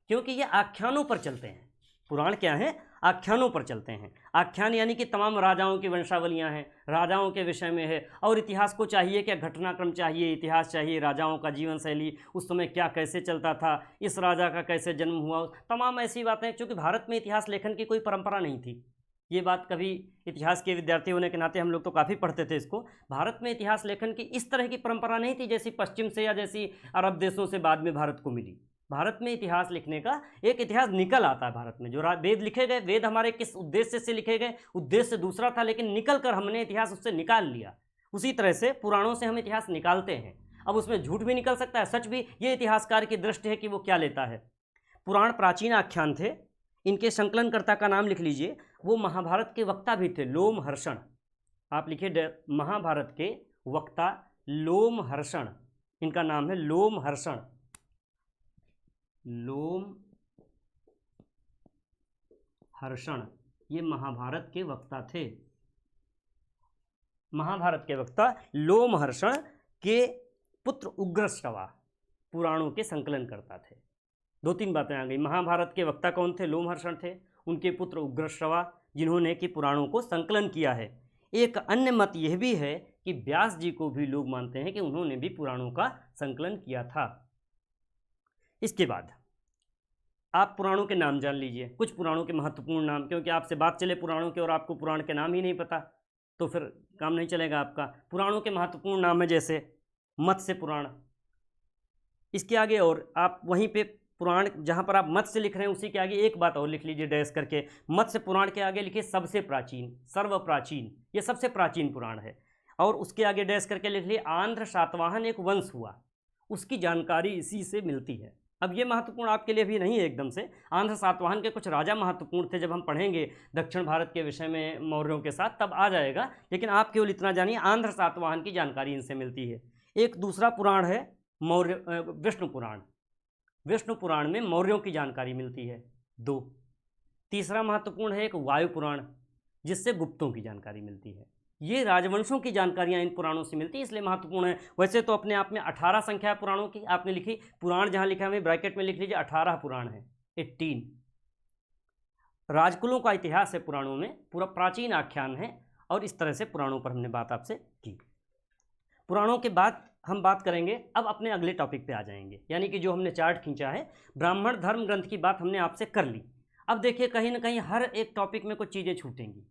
क्योंकि ये आख्यानों पर चलते हैं। पुराण क्या है? आख्यानों पर चलते हैं। आख्यान यानी कि तमाम राजाओं की वंशावलियां हैं, राजाओं के विषय में है। और इतिहास को चाहिए क्या? घटनाक्रम चाहिए, इतिहास चाहिए, राजाओं का जीवन शैली, उस समय क्या कैसे चलता था, इस राजा का कैसे जन्म हुआ, तमाम ऐसी बातें। चूँकि भारत में इतिहास लेखन की कोई परंपरा नहीं थी, ये बात कभी इतिहास के विद्यार्थी होने के नाते हम लोग तो काफ़ी पढ़ते थे इसको। भारत में इतिहास लेखन की इस तरह की परंपरा नहीं थी जैसी पश्चिम से या जैसी अरब देशों से बाद में भारत को मिली। भारत में इतिहास लिखने का एक इतिहास निकल आता है भारत में। जो वेद लिखे गए, वेद हमारे किस उद्देश्य से लिखे गए, उद्देश्य दूसरा था, लेकिन निकल कर हमने इतिहास उससे निकाल लिया। उसी तरह से पुराणों से हम इतिहास निकालते हैं। अब उसमें झूठ भी निकल सकता है, सच भी, ये इतिहासकार की दृष्टि है कि वो क्या लेता है। पुराण प्राचीन आख्यान थे, इनके संकलनकर्ता का नाम लिख लीजिए। वो महाभारत के वक्ता भी थे, लोमहर्षण। आप लिखिए महाभारत के वक्ता लोमहर्षण, इनका नाम है लोमहर्षण। लोमहर्षण ये महाभारत के वक्ता थे। महाभारत के वक्ता लोमहर्षण के पुत्र उग्रश्रवा पुराणों के संकलन करता थे। दो तीन बातें आ गई। महाभारत के वक्ता कौन थे? लोमहर्षण थे। उनके पुत्र उग्रश्रवा, जिन्होंने कि पुराणों को संकलन किया है। एक अन्य मत यह भी है कि व्यास जी को भी लोग मानते हैं कि उन्होंने भी पुराणों का संकलन किया था। इसके बाद आप पुराणों के नाम जान लीजिए, कुछ पुराणों के महत्वपूर्ण नाम, क्योंकि आपसे बात चले पुराणों के और आपको पुराण के नाम ही नहीं पता तो फिर काम नहीं चलेगा आपका। पुराणों के महत्वपूर्ण नाम है जैसे मत्स्य पुराण। इसके आगे और आप वहीं पे पुराण, जहाँ पर आप मत्स्य लिख रहे हैं उसी के आगे एक बात और लिख लीजिए डैश करके। मत्स्य पुराण के आगे लिखिए सबसे प्राचीन, सर्वप्राचीन, ये सबसे प्राचीन पुराण है। और उसके आगे डैश करके लिख लिए आंध्र सातवाहन एक वंश हुआ, उसकी जानकारी इसी से मिलती है। अब ये महत्वपूर्ण आपके लिए भी नहीं है एकदम से। आंध्र सातवाहन के कुछ राजा महत्वपूर्ण थे, जब हम पढ़ेंगे दक्षिण भारत के विषय में मौर्यों के साथ तब आ जाएगा, लेकिन आप केवल इतना जानिए आंध्र सातवाहन की जानकारी इनसे मिलती है। एक दूसरा पुराण है मौर्य विष्णु पुराण। विष्णु पुराण में मौर्यों की जानकारी मिलती है। दो। तीसरा महत्वपूर्ण है एक वायु पुराण, जिससे गुप्तों की जानकारी मिलती है। ये राजवंशों की जानकारियां इन पुराणों से मिलती है, इसलिए महत्वपूर्ण है। वैसे तो अपने आप में 18 संख्या है पुराणों की, आपने लिखी पुराण जहां लिखा है ब्रैकेट में लिख लीजिए 18 पुराण है, 18। राजकुलों का इतिहास है पुराणों में, पूरा प्राचीन आख्यान है। और इस तरह से पुराणों पर हमने बात आपसे की। पुराणों के बाद हम बात करेंगे, अब अपने अगले टॉपिक पे आ जाएंगे, यानी कि जो हमने चार्ट खींचा है ब्राह्मण धर्म ग्रंथ की बात हमने आपसे कर ली। अब देखिए कहीं ना कहीं हर एक टॉपिक में कुछ चीज़ें छूटेंगी।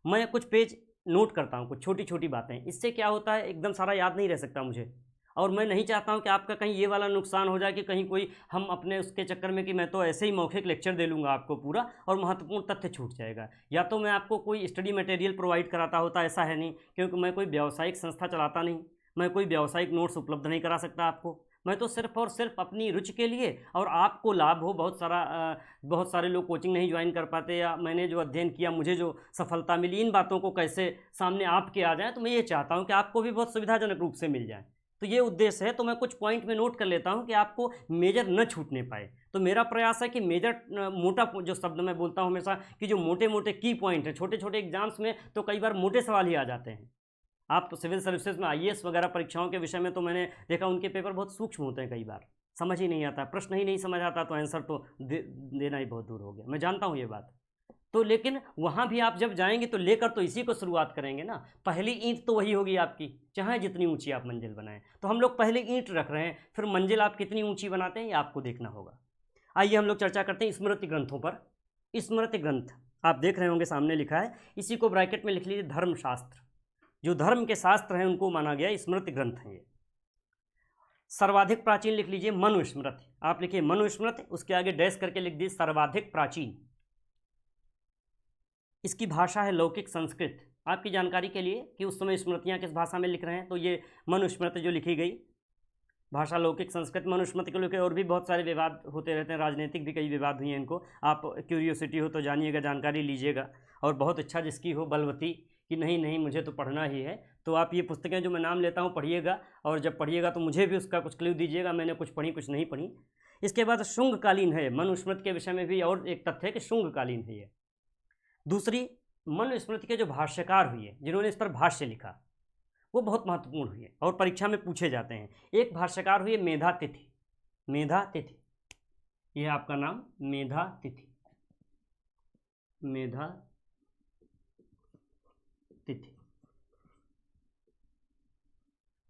मैं कुछ पेज नोट करता हूँ, कुछ छोटी छोटी बातें। इससे क्या होता है, एकदम सारा याद नहीं रह सकता मुझे, और मैं नहीं चाहता हूँ कि आपका कहीं ये वाला नुकसान हो जाए कि कहीं कोई हम अपने उसके चक्कर में कि मैं तो ऐसे ही मौखिक लेक्चर दे लूँगा आपको पूरा और महत्वपूर्ण तथ्य छूट जाएगा। या तो मैं आपको कोई स्टडी मटेरियल प्रोवाइड कराता होता, ऐसा है नहीं, क्योंकि मैं कोई व्यावसायिक संस्था चलाता नहीं, मैं कोई व्यावसायिक नोट्स उपलब्ध नहीं करा सकता आपको। मैं तो सिर्फ और सिर्फ अपनी रुचि के लिए और आपको लाभ हो, बहुत सारे लोग कोचिंग नहीं ज्वाइन कर पाते, या मैंने जो अध्ययन किया मुझे जो सफलता मिली, इन बातों को कैसे सामने आपके आ जाए, तो मैं ये चाहता हूँ कि आपको भी बहुत सुविधाजनक रूप से मिल जाए। तो ये उद्देश्य है। तो मैं कुछ पॉइंट में नोट कर लेता हूँ कि आपको मेजर न छूटने पाए। तो मेरा प्रयास है कि मेजर मोटा, जो शब्द मैं बोलता हूँ हमेशा कि जो मोटे मोटे की पॉइंट है, छोटे छोटे एग्जाम्स में तो कई बार मोटे सवाल ही आ जाते हैं। आप तो सिविल सर्विसेज में आईएएस वगैरह परीक्षाओं के विषय में तो मैंने देखा उनके पेपर बहुत सूक्ष्म होते हैं, कई बार समझ ही नहीं आता, प्रश्न ही नहीं समझ आता, तो आंसर तो देना ही बहुत दूर हो गया। मैं जानता हूँ ये बात। तो लेकिन वहाँ भी आप जब जाएंगे तो लेकर तो इसी को शुरुआत करेंगे ना। पहली ईंट तो वही होगी आपकी, चाहे जितनी ऊंची आप मंजिल बनाएं। तो हम लोग पहले ईंट रख रहे हैं, फिर मंजिल आप कितनी ऊंची बनाते हैं ये आपको देखना होगा। आइए हम लोग चर्चा करते हैं स्मृति ग्रंथों पर। स्मृति ग्रंथ आप देख रहे होंगे सामने लिखा है, इसी को ब्रैकेट में लिख लीजिए धर्मशास्त्र। जो धर्म के शास्त्र हैं उनको माना गया स्मृति ग्रंथ हैं ये। सर्वाधिक प्राचीन लिख लीजिए मनुस्मृति। आप लिखिए मनुस्मृति, उसके आगे डैश करके लिख दीजिए सर्वाधिक प्राचीन। इसकी भाषा है लौकिक संस्कृत। आपकी जानकारी के लिए कि उस समय स्मृतियाँ किस भाषा में लिख रहे हैं, तो ये मनुस्मृति जो लिखी गई भाषा लौकिक संस्कृत। मनुस्मृति को लेकर और भी बहुत सारे विवाद होते रहते हैं, राजनीतिक भी कई विवाद हुए हैं इनको। आप क्यूरियोसिटी हो तो जानिएगा, जानकारी लीजिएगा। और बहुत अच्छा जिसकी हो बलवती कि नहीं नहीं मुझे तो पढ़ना ही है, तो आप ये पुस्तकें जो मैं नाम लेता हूँ पढ़िएगा, और जब पढ़िएगा तो मुझे भी उसका कुछ क्लू दीजिएगा, मैंने कुछ पढ़ी कुछ नहीं पढ़ी। इसके बाद शुंगकालीन है मनुस्मृति के विषय में भी, और एक तथ्य है कि शुंगकालीन है ये। दूसरी, मनुस्मृति के जो भाष्यकार हुए जिन्होंने इस पर भाष्य लिखा वो बहुत महत्वपूर्ण हुए और परीक्षा में पूछे जाते हैं। एक भाष्यकार हुए मेधातिथि। मेधातिथि, यह आपका नाम मेधातिथि। मेधातिथि,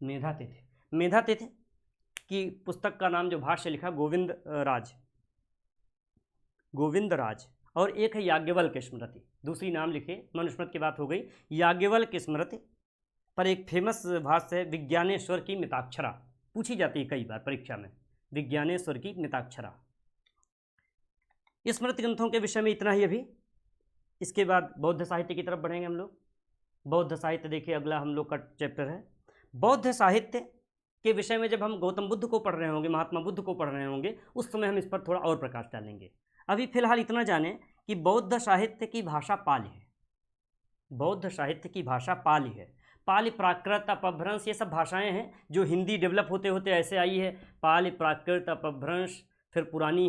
मेधातिथि। मेधातिथि की पुस्तक का नाम जो भाष्य लिखा गोविंद राज। और एक है याज्ञवल्क्य स्मृति। दूसरी नाम लिखे, मनुस्मृति की बात हो गई। याज्ञवल्क्य स्मृति पर एक फेमस भाष्य है विज्ञानेश्वर की मिताक्षरा, पूछी जाती है कई बार परीक्षा में, विज्ञानेश्वर की मिताक्षरा। स्मृति ग्रंथों के विषय में इतना ही अभी। इसके बाद बौद्ध साहित्य की तरफ बढ़ेंगे हम लोग। बौद्ध साहित्य देखिए अगला हम लोग का चैप्टर है। बौद्ध साहित्य के विषय में जब हम गौतम बुद्ध को पढ़ रहे होंगे, महात्मा बुद्ध को पढ़ रहे होंगे, उस समय हम इस पर थोड़ा और प्रकाश डालेंगे। अभी फिलहाल इतना जानें कि बौद्ध साहित्य की भाषा पाली है। बौद्ध साहित्य की भाषा पाली है। पाली, प्राकृत, अपभ्रंश, ये सब भाषाएं हैं जो हिंदी डेवलप होते होते ऐसे आई है। पाली, प्राकृत, अपभ्रंश, फिर पुरानी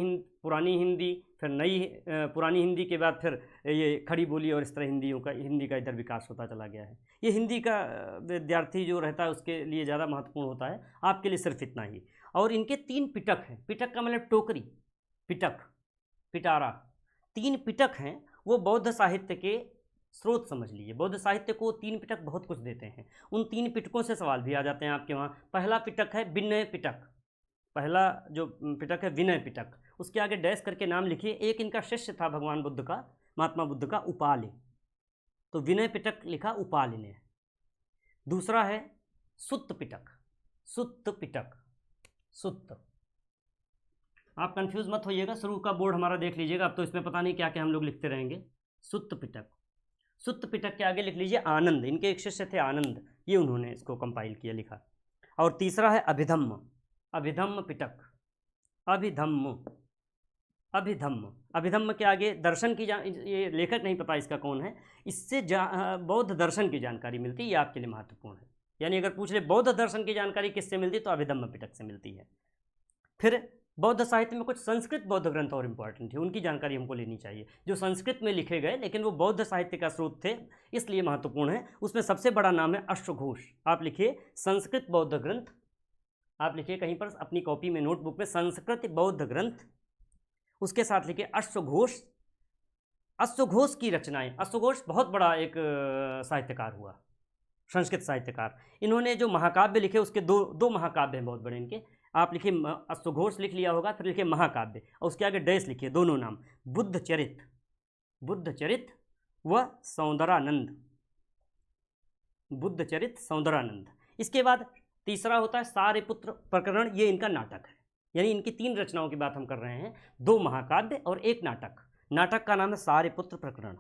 हिंदी, फिर नई पुरानी हिंदी के बाद फिर ये खड़ी बोली, और इस तरह हिंदी का इधर विकास होता चला गया है। ये हिंदी का विद्यार्थी जो रहता है उसके लिए ज़्यादा महत्वपूर्ण होता है, आपके लिए सिर्फ इतना ही। और इनके 3 पिटक हैं। पिटक का मतलब टोकरी, पिटक, पिटारा, 3 पिटक हैं। वो बौद्ध साहित्य के स्रोत समझ लीजिए। बौद्ध साहित्य को 3 पिटक बहुत कुछ देते हैं। उन 3 पिटकों से सवाल भी आ जाते हैं आपके वहाँ। पहला पिटक है विनय पिटक। पहला जो पिटक है विनय पिटक, उसके आगे डैश करके नाम लिखिए। एक इनका शिष्य था भगवान बुद्ध का, महात्मा बुद्ध का, उपालि, तो विनय पिटक लिखा उपालि ने। दूसरा है सुत्त पिटक। सुत्त पिटक, सुत्त, आप कंफ्यूज मत होइएगा, शुरू का बोर्ड हमारा देख लीजिएगा। अब तो इसमें पता नहीं क्या क्या हम लोग लिखते रहेंगे। सुत्त पिटक। सुत्त पिटक के आगे लिख लीजिए आनंद। इनके एक शिष्य थे आनंद, ये उन्होंने इसको कंपाइल किया, लिखा। और तीसरा है अभिधम्म। अभिधम्म पिटक। अभिधम्म, अभिधम्म, अभिधम्म के आगे दर्शन की ये लेखक नहीं पता इसका कौन है। इससे बौद्ध दर्शन की जानकारी मिलती है, ये आपके लिए महत्वपूर्ण है। यानी अगर पूछ ले बौद्ध दर्शन की जानकारी किससे मिलती, तो अभिधम्म पिटक से मिलती है। फिर बौद्ध साहित्य में कुछ संस्कृत बौद्ध ग्रंथ और इम्पॉर्टेंट थे, उनकी जानकारी हमको लेनी चाहिए, जो संस्कृत में लिखे गए लेकिन वो बौद्ध साहित्य का स्रोत थे, इसलिए महत्वपूर्ण है। उसमें सबसे बड़ा नाम है अश्वघोष। आप लिखिए संस्कृत बौद्ध ग्रंथ, आप लिखिए कहीं पर अपनी कॉपी में, नोटबुक में, संस्कृत बौद्ध ग्रंथ, उसके साथ लिखिए अश्वघोष। अश्वघोष की रचनाएं, अश्वघोष बहुत बड़ा एक साहित्यकार हुआ, संस्कृत साहित्यकार। इन्होंने जो महाकाव्य लिखे उसके दो महाकाव्य हैं बहुत बड़े इनके। आप लिखिए अश्वघोष लिख लिया होगा, फिर लिखिए महाकाव्य और उसके आगे डैश लिखिए, दोनों नाम, बुद्ध चरित, बुद्ध चरित व सौंदरानंद, बुद्ध चरित सौंदरानंद। इसके बाद तीसरा होता है सारिपुत्र प्रकरण, ये इनका नाटक है। यानी इनकी 3 रचनाओं की बात हम कर रहे हैं, 2 महाकाव्य और 1 नाटक। नाटक का नाम है सारिपुत्र प्रकरण।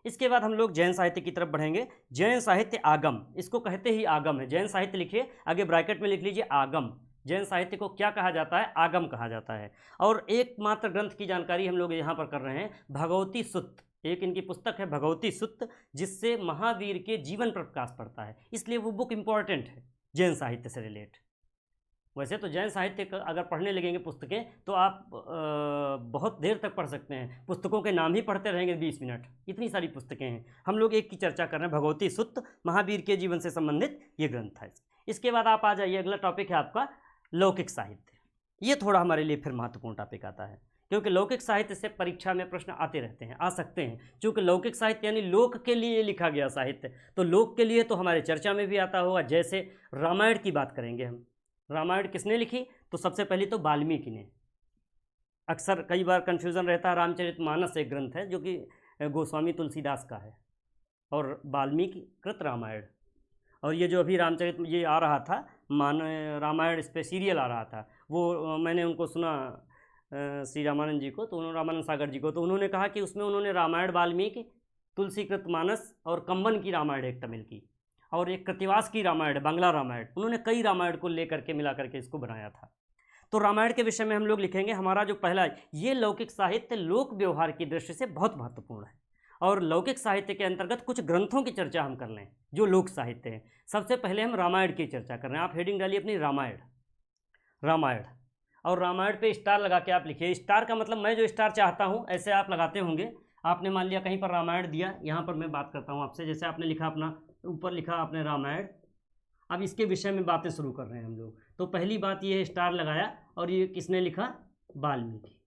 इसके बाद हम लोग जैन साहित्य की तरफ बढ़ेंगे। जैन साहित्य आगम, इसको कहते ही आगम है। जैन साहित्य लिखिए, आगे ब्रैकेट में लिख लीजिए आगम। जैन साहित्य को क्या कहा जाता है? आगम कहा जाता है। और एकमात्र ग्रंथ की जानकारी हम लोग यहाँ पर कर रहे हैं, भगवती सुत्त, एक इनकी पुस्तक है भगवती सुत्त, जिससे महावीर के जीवन पर प्रकाश पड़ता है, इसलिए वो बुक इम्पॉर्टेंट है जैन साहित्य से रिलेट। वैसे तो जैन साहित्य का अगर पढ़ने लगेंगे पुस्तकें तो आप बहुत देर तक पढ़ सकते हैं, पुस्तकों के नाम ही पढ़ते रहेंगे 20 मिनट, इतनी सारी पुस्तकें हैं। हम लोग एक की चर्चा कर रहे हैं, भगवती सुत्त, महावीर के जीवन से संबंधित ये ग्रंथ है। इसके बाद आप आ जाइए, अगला टॉपिक है आपका लौकिक साहित्य। ये थोड़ा हमारे लिए फिर महत्वपूर्ण टॉपिक आता है, क्योंकि लौकिक साहित्य से परीक्षा में प्रश्न आते रहते हैं, आ सकते हैं। चूँकि लौकिक साहित्य यानी लोक के लिए लिखा गया साहित्य, तो लोक के लिए तो हमारे चर्चा में भी आता होगा। जैसे रामायण की बात करेंगे हम, रामायण किसने लिखी? तो सबसे पहले तो वाल्मीकि ने। अक्सर कई बार कन्फ्यूज़न रहता है, रामचरितमानस एक ग्रंथ है जो कि गोस्वामी तुलसीदास का है, और वाल्मीकि कृत रामायण। और ये जो अभी रामचरित ये आ रहा था, रामायण इस पर सीरियल आ रहा था, वो मैंने उनको सुना श्री रामानंद जी को, तो उन्होंने रामानंद सागर जी को, तो उन्होंने कहा कि उसमें उन्होंने रामायण वाल्मीकि, तुलसीकृत मानस और कंबन की रामायण एक तमिल की, और एक कृतिवास की रामायण, बांग्ला रामायण, उन्होंने कई रामायण को लेकर के मिला करके इसको बनाया था। तो रामायण के विषय में हम लोग लिखेंगे। हमारा जो पहला ये लौकिक साहित्य लोक व्यवहार की दृष्टि से बहुत महत्वपूर्ण है, और लौकिक साहित्य के अंतर्गत कुछ ग्रंथों की चर्चा हम कर लें जो लोक साहित्य है। सबसे पहले हम रामायण की चर्चा कर रहे हैं। आप हेडिंग डालिए अपनी रामायण, रामायण, और रामायण पे स्टार लगा के आप लिखिए। स्टार का मतलब मैं जो स्टार चाहता हूँ ऐसे आप लगाते होंगे। आपने मान लिया कहीं पर रामायण दिया, यहाँ पर मैं बात करता हूँ आपसे, जैसे आपने लिखा अपना ऊपर लिखा आपने रामायण, अब इसके विषय में बातें शुरू कर रहे हैं हम लोग। तो पहली बात ये है स्टार लगाया, और ये किसने लिखा? वाल्मीकि,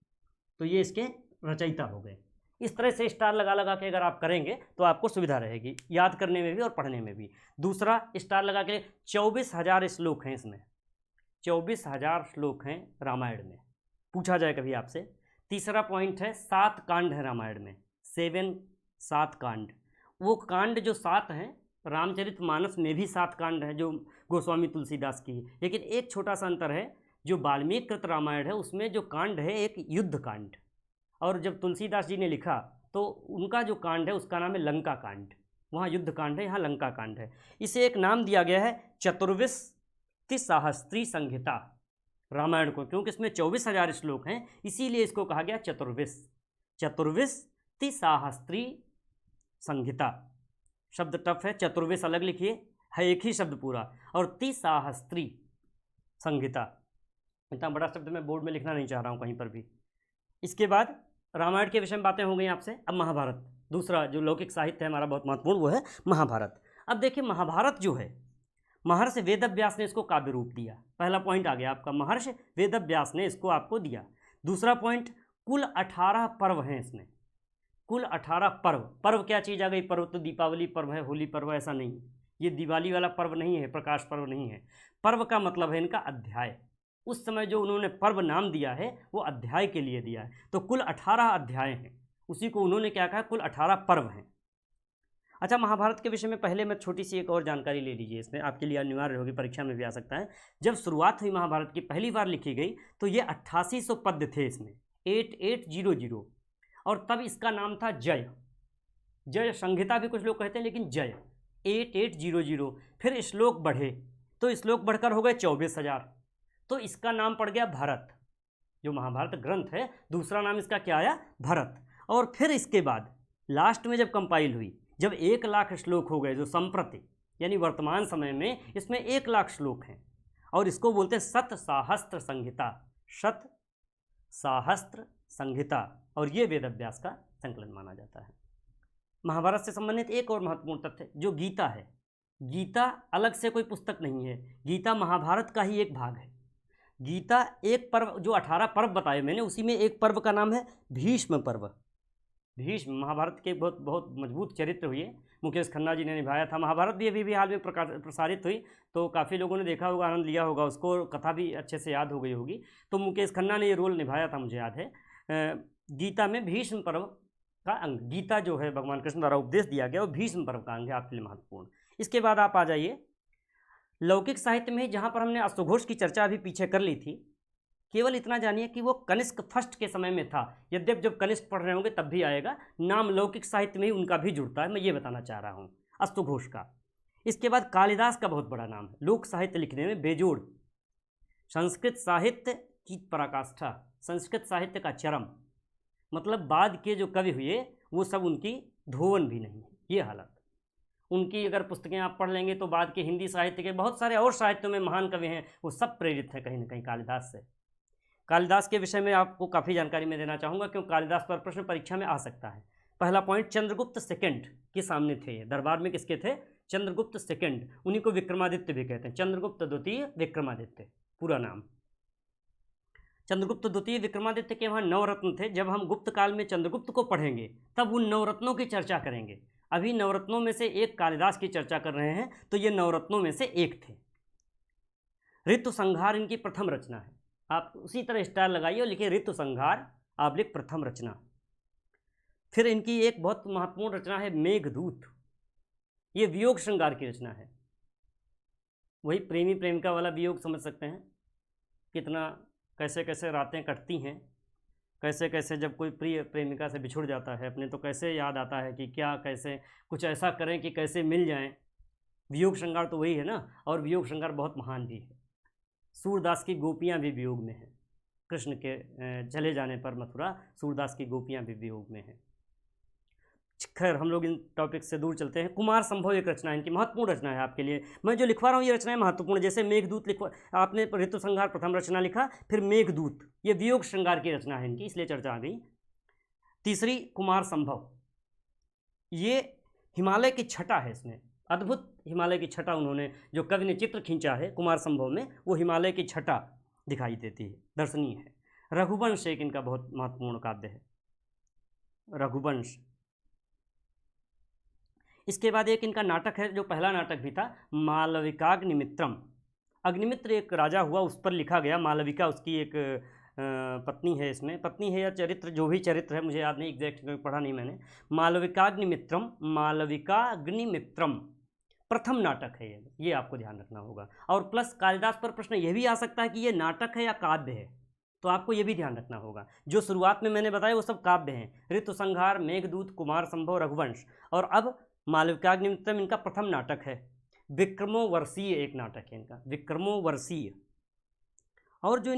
तो ये इसके रचयिता हो गए। इस तरह से स्टार लगा लगा के अगर आप करेंगे तो आपको सुविधा रहेगी याद करने में भी और पढ़ने में भी। दूसरा, स्टार लगा के 24,000 श्लोक हैं इसमें, 24,000 श्लोक हैं रामायण में, पूछा जाए कभी आपसे। तीसरा पॉइंट है 7 कांड है रामायण में, 7 कांड। वो कांड जो 7 हैं, रामचरितमानस में भी 7 कांड हैं जो गोस्वामी तुलसीदास की है, लेकिन एक छोटा सा अंतर है, जो वाल्मीकि कृत रामायण है उसमें जो कांड है एक युद्ध कांड, और जब तुलसीदास जी ने लिखा तो उनका जो कांड है उसका नाम है लंका कांड। वहाँ युद्ध कांड है, यहाँ लंका कांड है। इसे एक नाम दिया गया है चतुर्विशति संहिता रामायण को, क्योंकि इसमें 24,000 श्लोक हैं, इसीलिए इसको कहा गया चतुर्विशति संहिता। शब्द टफ है, चतुर्विश अलग लिखिए, है एक ही शब्द पूरा, और तिसाहस्त्री संहिता, इतना बड़ा शब्द मैं बोर्ड में लिखना नहीं चाह रहा हूँ कहीं पर भी। इसके बाद रामायण के विषय में बातें हो गई आपसे। अब महाभारत, दूसरा जो लौकिक साहित्य है हमारा बहुत महत्वपूर्ण, वो है महाभारत। अब देखिए महाभारत जो है, महर्षि वेदव्यास ने इसको काव्य रूप दिया। पहला पॉइंट आ गया आपका, महर्षि वेदव्यास ने इसको आपको दिया। दूसरा पॉइंट, कुल 18 पर्व हैं इसमें, कुल 18 पर्व। पर्व क्या चीज़ आ गई? पर्व तो दीपावली पर्व है, होली पर्व, ऐसा नहीं, ये दिवाली वाला पर्व नहीं है, प्रकाश पर्व नहीं है। पर्व का मतलब है इनका अध्याय। उस समय जो उन्होंने पर्व नाम दिया है वो अध्याय के लिए दिया है, तो कुल 18 अध्याय हैं, उसी को उन्होंने क्या कहा, कुल 18 पर्व हैं। अच्छा, महाभारत के विषय में पहले मैं छोटी सी एक और जानकारी ले लीजिए, इसमें आपके लिए अनिवार्य होगी, परीक्षा में भी आ सकता है। जब शुरुआत हुई महाभारत की, पहली बार लिखी गई, तो ये 8800 पद्य थे इसमें, 8800, और तब इसका नाम था जय। जय संहिता भी कुछ लोग कहते हैं, लेकिन जय 8800। फिर श्लोक बढ़े, तो श्लोक बढ़कर हो गए 24,000, तो इसका नाम पड़ गया भरत। जो महाभारत ग्रंथ है, दूसरा नाम इसका क्या आया? भरत। और फिर इसके बाद लास्ट में जब कंपाइल हुई, जब 1 लाख श्लोक हो गए, जो संप्रति यानी वर्तमान समय में इसमें 1 लाख श्लोक हैं, और इसको बोलते हैं शतसाहस्त्र संहिता, शतसाहस्त्र संहिता, और ये वेदव्यास का संकलन माना जाता है। महाभारत से संबंधित एक और महत्वपूर्ण तथ्य, जो गीता है, गीता अलग से कोई पुस्तक नहीं है, गीता महाभारत का ही एक भाग है। गीता एक पर्व, जो 18 पर्व बताए मैंने, उसी में एक पर्व का नाम है भीष्म पर्व। भीष्म महाभारत के बहुत बहुत मजबूत चरित्र हुए, मुकेश खन्ना जी ने निभाया था। महाभारत भी अभी हाल में प्रसारित हुई, तो काफ़ी लोगों ने देखा होगा, आनंद लिया होगा उसको, कथा भी अच्छे से याद हो गई होगी। तो मुकेश खन्ना ने ये रोल निभाया था, मुझे याद है। गीता में भीष्म पर्व का अंग, गीता जो है भगवान कृष्ण द्वारा उपदेश दिया गया, वो भीष्म पर्व का अंग है, आपके लिए महत्वपूर्ण। इसके बाद आप आ जाइए लौकिक साहित्य में, जहाँ पर हमने अश्वघोष की चर्चा अभी पीछे कर ली थी। केवल इतना जानिए कि वो कनिष्क फर्स्ट के समय में था, यद्यप जब कनिष्क पढ़ रहे होंगे तब भी आएगा, नाम लौकिक साहित्य में ही उनका भी जुड़ता है, मैं ये बताना चाह रहा हूँ, अश्वघोष का। इसके बाद कालिदास का बहुत बड़ा नाम है लोक साहित्य लिखने में, बेजोड़ संस्कृत साहित्य की पराकाष्ठा, संस्कृत साहित्य का चरम, मतलब बाद के जो कवि हुए वो सब उनकी धोवन भी नहीं है, ये हालत। उनकी अगर पुस्तकें आप पढ़ लेंगे तो बाद के हिंदी साहित्य के बहुत सारे और साहित्यों में महान कवि हैं, वो सब प्रेरित हैं कहीं ना कहीं कालिदास से। कालिदास के विषय में आपको काफ़ी जानकारी मैं देना चाहूँगा, क्योंकि कालिदास पर प्रश्न परीक्षा में आ सकता है। पहला पॉइंट, चंद्रगुप्त सेकंड के सामने थे ये, दरबार में किसके थे? चंद्रगुप्त सेकंड, उन्हीं को विक्रमादित्य भी कहते हैं, चंद्रगुप्त द्वितीय विक्रमादित्य पूरा नाम। चंद्रगुप्त द्वितीय विक्रमादित्य के वहाँ 9 रत्न थे। जब हम गुप्त काल में चंद्रगुप्त को पढ़ेंगे तब उन 9 रत्नों की चर्चा करेंगे। अभी 9 रत्नों में से एक कालिदास की चर्चा कर रहे हैं, तो ये 9 रत्नों में से एक थे। ऋतु संहार इनकी प्रथम रचना है। आप उसी तरह स्टार लगाइए और लिखिए ऋतु संहार आबलिक प्रथम रचना। फिर इनकी एक बहुत महत्वपूर्ण रचना है मेघदूत, ये वियोग श्रृंगार की रचना है। वही प्रेमी प्रेमिका वाला वियोग, समझ सकते हैं कितना कैसे कैसे रातें कटती हैं, कैसे कैसे जब कोई प्रिय प्रेमिका से बिछुड़ जाता है अपने, तो कैसे याद आता है कि क्या कैसे कुछ ऐसा करें कि कैसे मिल जाएं। वियोग श्रृंगार तो वही है ना, और वियोग श्रृंगार बहुत महान भी है। सूरदास की गोपियाँ भी वियोग में हैं, कृष्ण के चले जाने पर मथुरा सूरदास की गोपियाँ भी वियोग में हैं। खैर हम लोग इन टॉपिक से दूर चलते हैं। कुमार संभव एक रचना है, इनकी महत्वपूर्ण रचना है आपके लिए। मैं जो लिखवा रहा हूँ ये रचनाएं महत्वपूर्ण, जैसे मेघदूत लिखवा, आपने ऋतु संहार प्रथम रचना लिखा, फिर मेघदूत, ये वियोग श्रृंगार की रचना है इनकी, इसलिए चर्चा आ गई। तीसरी कुमार संभव, ये हिमालय की छटा है, इसमें अद्भुत हिमालय की छटा उन्होंने, जो कवि ने चित्र खींचा है कुमार संभव में, वो हिमालय की छटा दिखाई देती है, दर्शनीय है। रघुवंश एक इनका बहुत महत्वपूर्ण काव्य है, रघुवंश। इसके बाद एक इनका नाटक है, जो पहला नाटक भी था, मालविकाग्निमित्रम। अग्निमित्र एक राजा हुआ, उस पर लिखा गया, मालविका उसकी एक पत्नी है, इसमें पत्नी है या चरित्र, जो भी चरित्र है मुझे याद नहीं, एग्जैक्ट पढ़ा नहीं मैंने। मालविकाग्निमित्रम, मालविकाग्निमित्रम प्रथम नाटक है ये आपको ध्यान रखना होगा। और प्लस कालिदास पर प्रश्न यह भी आ सकता है कि ये नाटक है या काव्य है, तो आपको ये भी ध्यान रखना होगा। जो शुरुआत में मैंने बताया वो सब काव्य हैं, ऋतु संहार, मेघदूत, कुमार संभव, रघुवंश, और अब मालविकाग्निमित्रम इनका प्रथम नाटक है। विक्रमोवर्षीय एक नाटक है इनका, विक्रमोवर्षीय। और जो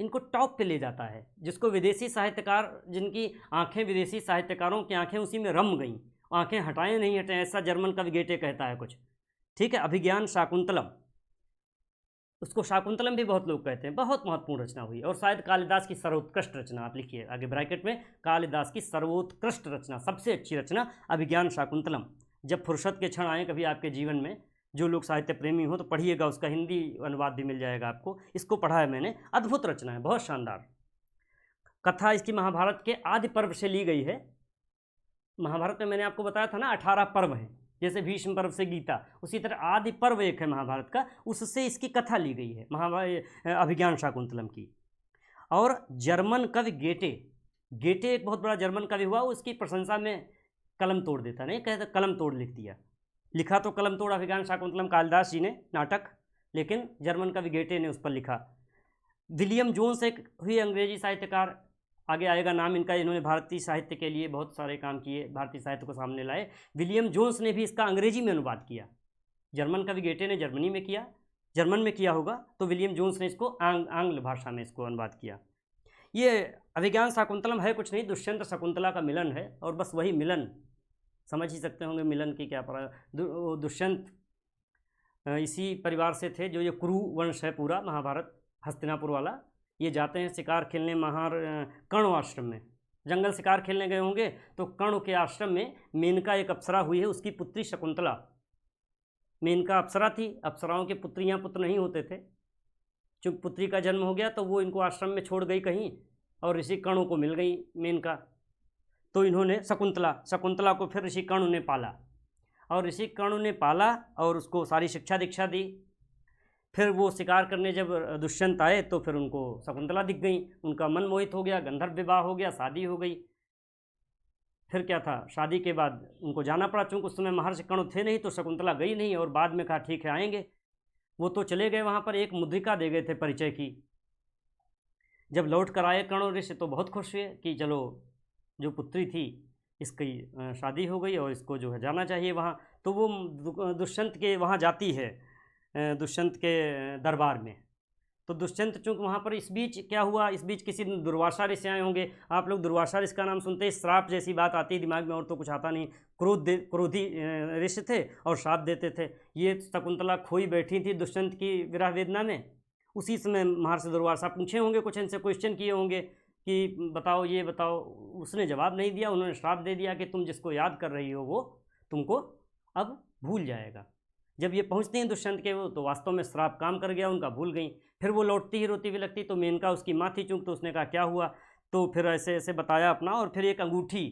इनको टॉप पे ले जाता है, जिसको विदेशी साहित्यकार, जिनकी आंखें विदेशी साहित्यकारों की आंखें उसी में रम गईं, आंखें हटाएं नहीं हटाएं, ऐसा जर्मन कवि गेटे कहता है कुछ, ठीक है। अभिज्ञान शाकुंतलम, उसको शाकुंतलम भी बहुत लोग कहते हैं, बहुत महत्वपूर्ण रचना हुई, और शायद कालिदास की सर्वोत्कृष्ट रचना, आप लिखिए आगे ब्रैकेट में, कालिदास की सर्वोत्कृष्ट रचना, सबसे अच्छी रचना अभिज्ञान शाकुंतलम। जब फुर्सत के क्षण आए कभी आपके जीवन में, जो लोग साहित्य प्रेमी हो तो पढ़िएगा, उसका हिंदी अनुवाद भी मिल जाएगा आपको, इसको पढ़ा है मैंने, अद्भुत रचना है, बहुत शानदार। कथा इसकी महाभारत के आदि पर्व से ली गई है। महाभारत में मैंने आपको बताया था ना 18 पर्व हैं, जैसे भीष्म पर्व से गीता, उसी तरह आदि पर्व एक है महाभारत का, उससे इसकी कथा ली गई है अभिज्ञान शाकुंतलम की। और जर्मन कवि गेटे एक बहुत बड़ा जर्मन कवि हुआ, उसकी प्रशंसा में कलम तोड़ देता, नहीं कहता कलम तोड़ लिख दिया, लिखा तो कलम तोड़ अभिज्ञान शाकुंतलम कालिदास जी ने नाटक, लेकिन जर्मन कवि गेटे ने उस पर लिखा। विलियम जोन्स एक हुई अंग्रेजी साहित्यकार, आगे आएगा नाम इनका, इन्होंने भारतीय साहित्य के लिए बहुत सारे काम किए, भारतीय साहित्य को सामने लाए। विलियम जोन्स ने भी इसका अंग्रेजी में अनुवाद किया। जर्मन कवि गेटे ने जर्मनी में किया, जर्मन में किया होगा, तो विलियम जोन्स ने इसको आंग्ल भाषा में इसको अनुवाद किया। ये अभिज्ञान शाकुंतलम है कुछ नहीं, दुष्यंत शकुंतला का मिलन है, और बस वही मिलन, समझ ही सकते होंगे मिलन की क्या पड़ा। दुष्यंत इसी परिवार से थे, जो ये कुरु वंश है पूरा महाभारत, हस्तिनापुर वाला। ये जाते हैं शिकार खेलने कर्ण आश्रम में, जंगल शिकार खेलने गए होंगे, तो कर्ण के आश्रम में मेनका एक अप्सरा हुई है, उसकी पुत्री शकुंतला, मेनका अप्सरा थी, अप्सराओं के पुत्रियाँ पुत्र नहीं होते थे, चूँकि पुत्री का जन्म हो गया तो वो इनको आश्रम में छोड़ गई कहीं, और ऋषि कर्ण को मिल गई मेनका, तो इन्होंने शकुंतला को फिर ऋषि कर्ण ने पाला, और ऋषि कर्ण ने पाला और उसको सारी शिक्षा दीक्षा दी। फिर वो शिकार करने जब दुष्यंत आए तो फिर उनको शकुंतला दिख गई, उनका मन मोहित हो गया, गंधर्व विवाह हो गया, शादी हो गई। फिर क्या था, शादी के बाद उनको जाना पड़ा, चूँकि उस समय महर्षि कर्ण थे नहीं, तो शकुंतला गई नहीं, और बाद में कहा ठीक है आएंगे, वो तो चले गए। वहाँ पर एक मुद्रिका दे गए थे परिचय की, जब लौट कर आए कर्ण ऋषि तो बहुत खुश हुए कि चलो जो पुत्री थी इसकी शादी हो गई, और इसको जो है जाना चाहिए वहाँ। तो वो दुष्यंत के वहाँ जाती है, दुष्यंत के दरबार में, तो दुष्यंत चूंकि वहाँ पर इस बीच क्या हुआ, इस बीच किसी दिन दुर्वासा ऋषि आए होंगे। आप लोग दुर्वासा ऋषि का नाम सुनते ही श्राप जैसी बात आती है दिमाग में, और तो कुछ आता नहीं। क्रोधी ऋषि थे और श्राप देते थे। ये शकुंतला खोई बैठी थी दुष्यंत की विरह वेदना में। उसी समय महर्षि दुर्वासा पूछे होंगे, कुछ इनसे क्वेश्चन किए होंगे कि बताओ ये बताओ। उसने जवाब नहीं दिया, उन्होंने श्राप दे दिया कि तुम जिसको याद कर रही हो वो तुमको अब भूल जाएगा। जब ये पहुंचते हैं दुष्यंत के वो, तो वास्तव में श्राप काम कर गया, उनका भूल गई। फिर वो लौटती ही रोती हुई लगती, तो मेनका उसकी माँ थी चूँकि, तो उसने कहा क्या हुआ, तो फिर ऐसे ऐसे बताया अपना। और फिर एक अंगूठी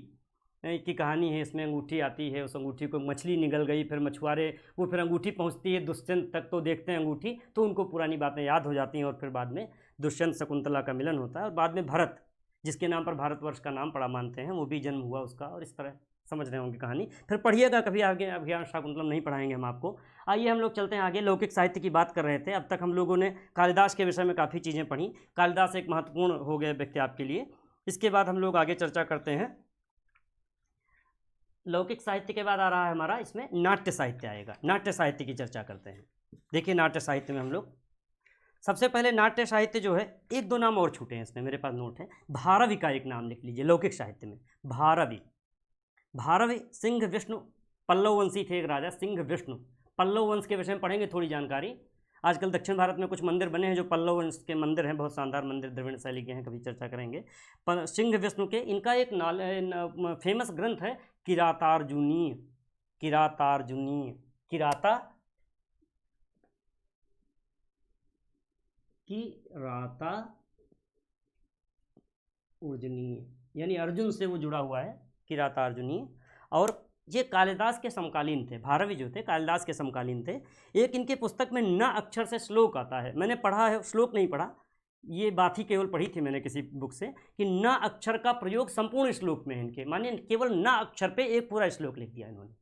की कहानी है इसमें, अंगूठी आती है, उस अंगूठी को मछली निगल गई, फिर मछुआरे वो फिर अंगूठी पहुंचती है दुष्यंत तक, तो देखते हैं अंगूठी, तो उनको पुरानी बातें याद हो जाती हैं। और फिर बाद में दुष्यंत शकुंतला का मिलन होता है, और बाद में भरत, जिसके नाम पर भारतवर्ष का नाम पड़ा मानते हैं, वो भी जन्म हुआ उसका। और इस तरह समझ रहे होंगे कहानी, फिर पढ़िएगा कभी आगे। अभियान शाकुंतलम नहीं पढ़ाएंगे हम आपको। आइए हम लोग चलते हैं आगे। लौकिक साहित्य की बात कर रहे थे, अब तक हम लोगों ने कालिदास के विषय में काफ़ी चीज़ें पढ़ी। कालिदास एक महत्वपूर्ण हो गए व्यक्ति आपके लिए। इसके बाद हम लोग आगे चर्चा करते हैं। लौकिक साहित्य के बाद आ रहा है हमारा, इसमें नाट्य साहित्य आएगा। नाट्य साहित्य की चर्चा करते हैं। देखिए नाट्य साहित्य में हम लोग सबसे पहले नाट्य साहित्य जो है, एक दो नाम और छूटे हैं इसमें, मेरे पास नोट है। भारवी का एक नाम लिख लीजिए लौकिक साहित्य में, भारवी। भारवी सिंह विष्णु पल्लव वंशी थे, एक राजा सिंह विष्णु। पल्लव वंश के विषय में पढ़ेंगे थोड़ी जानकारी। आजकल दक्षिण भारत में कुछ मंदिर बने हैं जो पल्लव वंश के मंदिर हैं, बहुत शानदार मंदिर, द्रविड़ शैली के हैं, कभी चर्चा करेंगे। सिंह विष्णु के, इनका एक फेमस ग्रंथ है किरातार्जुनीय। किरातार्जुनीय, किरातार्जुनीय, यानी अर्जुन से वो जुड़ा हुआ है, किरातार्जुनीय। और ये कालिदास के समकालीन थे, भारवी जो थे कालिदास के समकालीन थे। एक इनके पुस्तक में न अक्षर से श्लोक आता है, मैंने पढ़ा है, श्लोक नहीं पढ़ा, ये बात ही केवल पढ़ी थी मैंने किसी बुक से, कि न अक्षर का प्रयोग संपूर्ण श्लोक में है इनके, माने केवल न अक्षर पे एक पूरा श्लोक लिख दिया इन्होंने।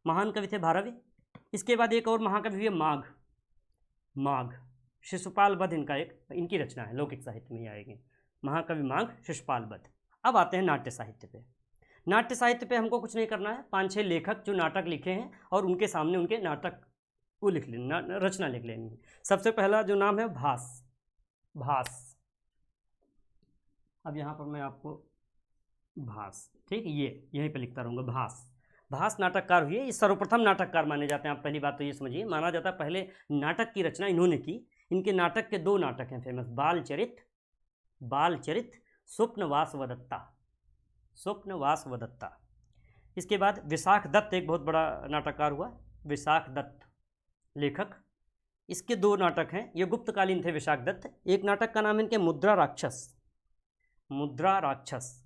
महान कवि थे भारवी। इसके बाद एक और महाकवि है माघ। माघ, शिशुपाल वध इनका एक, इनकी रचना है, लौकिक साहित्य में ही आएगी, महाकवि माघ, शिशुपाल वध। अब आते हैं नाट्य साहित्य पे। नाट्य साहित्य पे हमको कुछ नहीं करना है, 5-6 लेखक जो नाटक लिखे हैं और उनके सामने उनके नाटक वो लिख लेना, रचना लिख लेनी है। सबसे पहला जो नाम है भास। भास, अब यहाँ पर मैं आपको भास, ठीक है, ये यहीं पे लिखता रहूँगा, भास। भास नाटककार हुए, ये सर्वप्रथम नाटककार माने जाते हैं। आप पहली बात तो ये समझिए, माना जाता है पहले नाटक की रचना इन्होंने की। इनके नाटक के 2 नाटक हैं फेमस, बालचरित, स्वप्नवास वदत्ता, स्वप्नवास वदत्ता। इसके बाद विशाख दत्त एक बहुत बड़ा नाटककार हुआ, विशाख दत्त लेखक। इसके 2 नाटक हैं, ये गुप्तकालीन थे विशाख दत्त। एक नाटक का नाम है इनके मुद्रा राक्षस, मुद्रा राक्षस,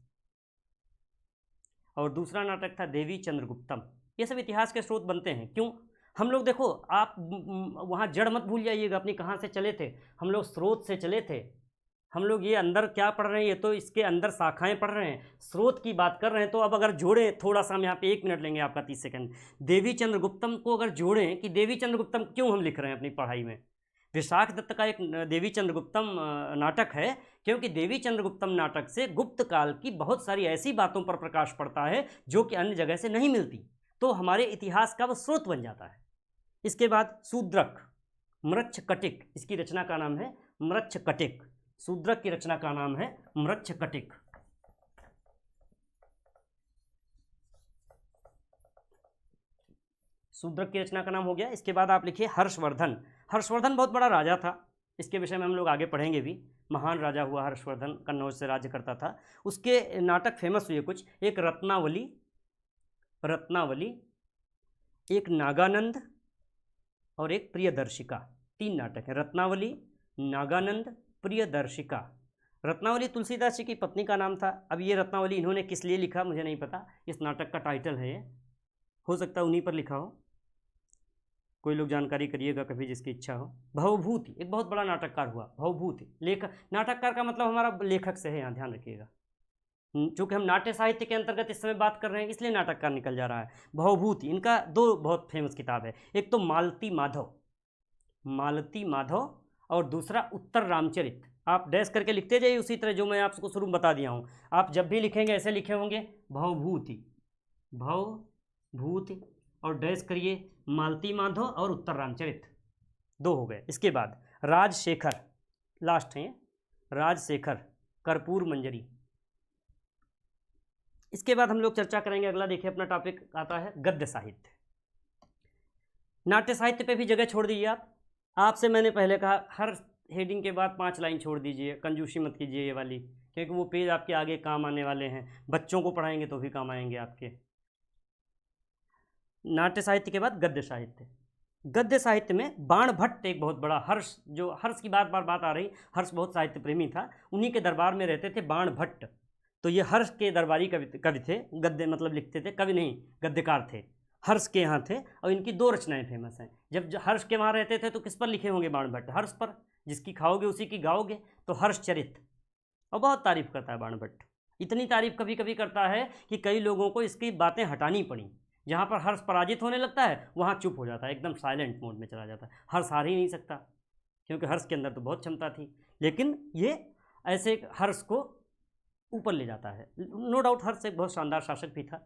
और दूसरा नाटक था देवी चंद्रगुप्तम। ये सब इतिहास के स्रोत बनते हैं। क्यों? हम लोग देखो, आप वहाँ जड़ मत भूल जाइएगा अपनी, कहाँ से चले थे हम लोग, स्रोत से चले थे हम लोग। ये अंदर क्या पढ़ रहे हैं, ये तो इसके अंदर शाखाएं पढ़ रहे हैं, स्रोत की बात कर रहे हैं। तो अब अगर जोड़ें थोड़ा सा, हम यहाँ पे 1 मिनट लेंगे आपका, 30 सेकंड। देवी चंद्रगुप्तम को अगर जोड़ें कि देवी चंद्रगुप्तम क्यों हम लिख रहे हैं अपनी पढ़ाई में, विशाख दत्त का एक देवी चंद्रगुप्तम नाटक है, क्योंकि देवी चंद्रगुप्तम नाटक से गुप्त काल की बहुत सारी ऐसी बातों पर प्रकाश पड़ता है जो कि अन्य जगह से नहीं मिलती, तो हमारे इतिहास का वो स्रोत बन जाता है। इसके बाद शूद्रक, मृच्छकटिक, इसकी रचना का नाम है मृच्छकटिक। शूद्रक की रचना का नाम है मृच्छकटिक। शूद्रक की रचना का नाम हो गया। इसके बाद आप लिखिए हर्षवर्धन। हर्षवर्धन बहुत बड़ा राजा था, इसके विषय में हम लोग आगे पढ़ेंगे भी। महान राजा हुआ हर्षवर्धन, कन्नौज से राज्य करता था। उसके नाटक फेमस हुए कुछ, एक रत्नावली, एक नागानंद और एक प्रियदर्शिका। 3 नाटक है, रत्नावली, नागानंद, प्रियदर्शिका। रत्नावली तुलसीदास जी की पत्नी का नाम था। अब ये रत्नावली इन्होंने किस लिए लिखा मुझे नहीं पता, इस नाटक का टाइटल है ये, हो सकता है उन्हीं पर लिखा हो, कोई लोग जानकारी करिएगा कभी जिसकी इच्छा हो। भवभूति एक बहुत बड़ा नाटककार हुआ, भवभूति लेखक, नाटककार का मतलब हमारा लेखक से है, यहाँ ध्यान रखिएगा, चूँकि हम नाट्य साहित्य के अंतर्गत इस समय बात कर रहे हैं इसलिए नाटककार निकल जा रहा है। भवभूति, इनका 2 बहुत फेमस किताब है, एक तो मालती माधव और दूसरा उत्तर रामचरित। आप डैश करके लिखते जाइए उसी तरह जो मैं आपको शुरू में बता दिया हूँ। आप जब भी लिखेंगे ऐसे लिखे होंगे, भवभूति और डैश करिए मालती माधव और उत्तर रामचरित, 2 हो गए। इसके बाद राजशेखर, लास्ट हैं, राजशेखर, कर्पूर मंजरी। इसके बाद हम लोग चर्चा करेंगे, अगला देखिए अपना टॉपिक आता है गद्य साहित्य। नाट्य साहित्य पे भी जगह छोड़ दीजिए आप। आपसे मैंने पहले कहा हर हेडिंग के बाद 5 लाइन छोड़ दीजिए, कंजूसी मत कीजिए ये वाली, क्योंकि वो पेज आपके आगे काम आने वाले हैं, बच्चों को पढ़ाएंगे तो भी काम आएंगे आपके। नाट्य साहित्य के बाद गद्य साहित्य। गद्य साहित्य में बाण भट्ट एक बहुत बड़ा, हर्ष, जो हर्ष की बात आ रही, हर्ष बहुत साहित्य प्रेमी था, उन्हीं के दरबार में रहते थे बाण भट्ट। तो ये हर्ष के दरबारी कवि थे, गद्य मतलब लिखते थे, कवि नहीं गद्यकार थे, हर्ष के यहाँ थे। और इनकी 2 रचनाएं फेमस हैं। जब हर्ष के वहाँ रहते थे तो किस पर लिखे होंगे बाण भट्ट? हर्ष पर, जिसकी खाओगे उसी की गाओगे, तो हर्षचरित। और बहुत तारीफ करता है बाण भट्ट, इतनी तारीफ कभी कभी करता है कि कई लोगों को इसकी बातें हटानी पड़ी। जहाँ पर हर्ष पराजित होने लगता है वहाँ चुप हो जाता है, एकदम साइलेंट मोड में चला जाता है। हर्ष हार ही नहीं सकता, क्योंकि हर्ष के अंदर तो बहुत क्षमता थी, लेकिन ये ऐसे हर्ष को ऊपर ले जाता है। नो डाउट हर्ष एक बहुत शानदार शासक भी था।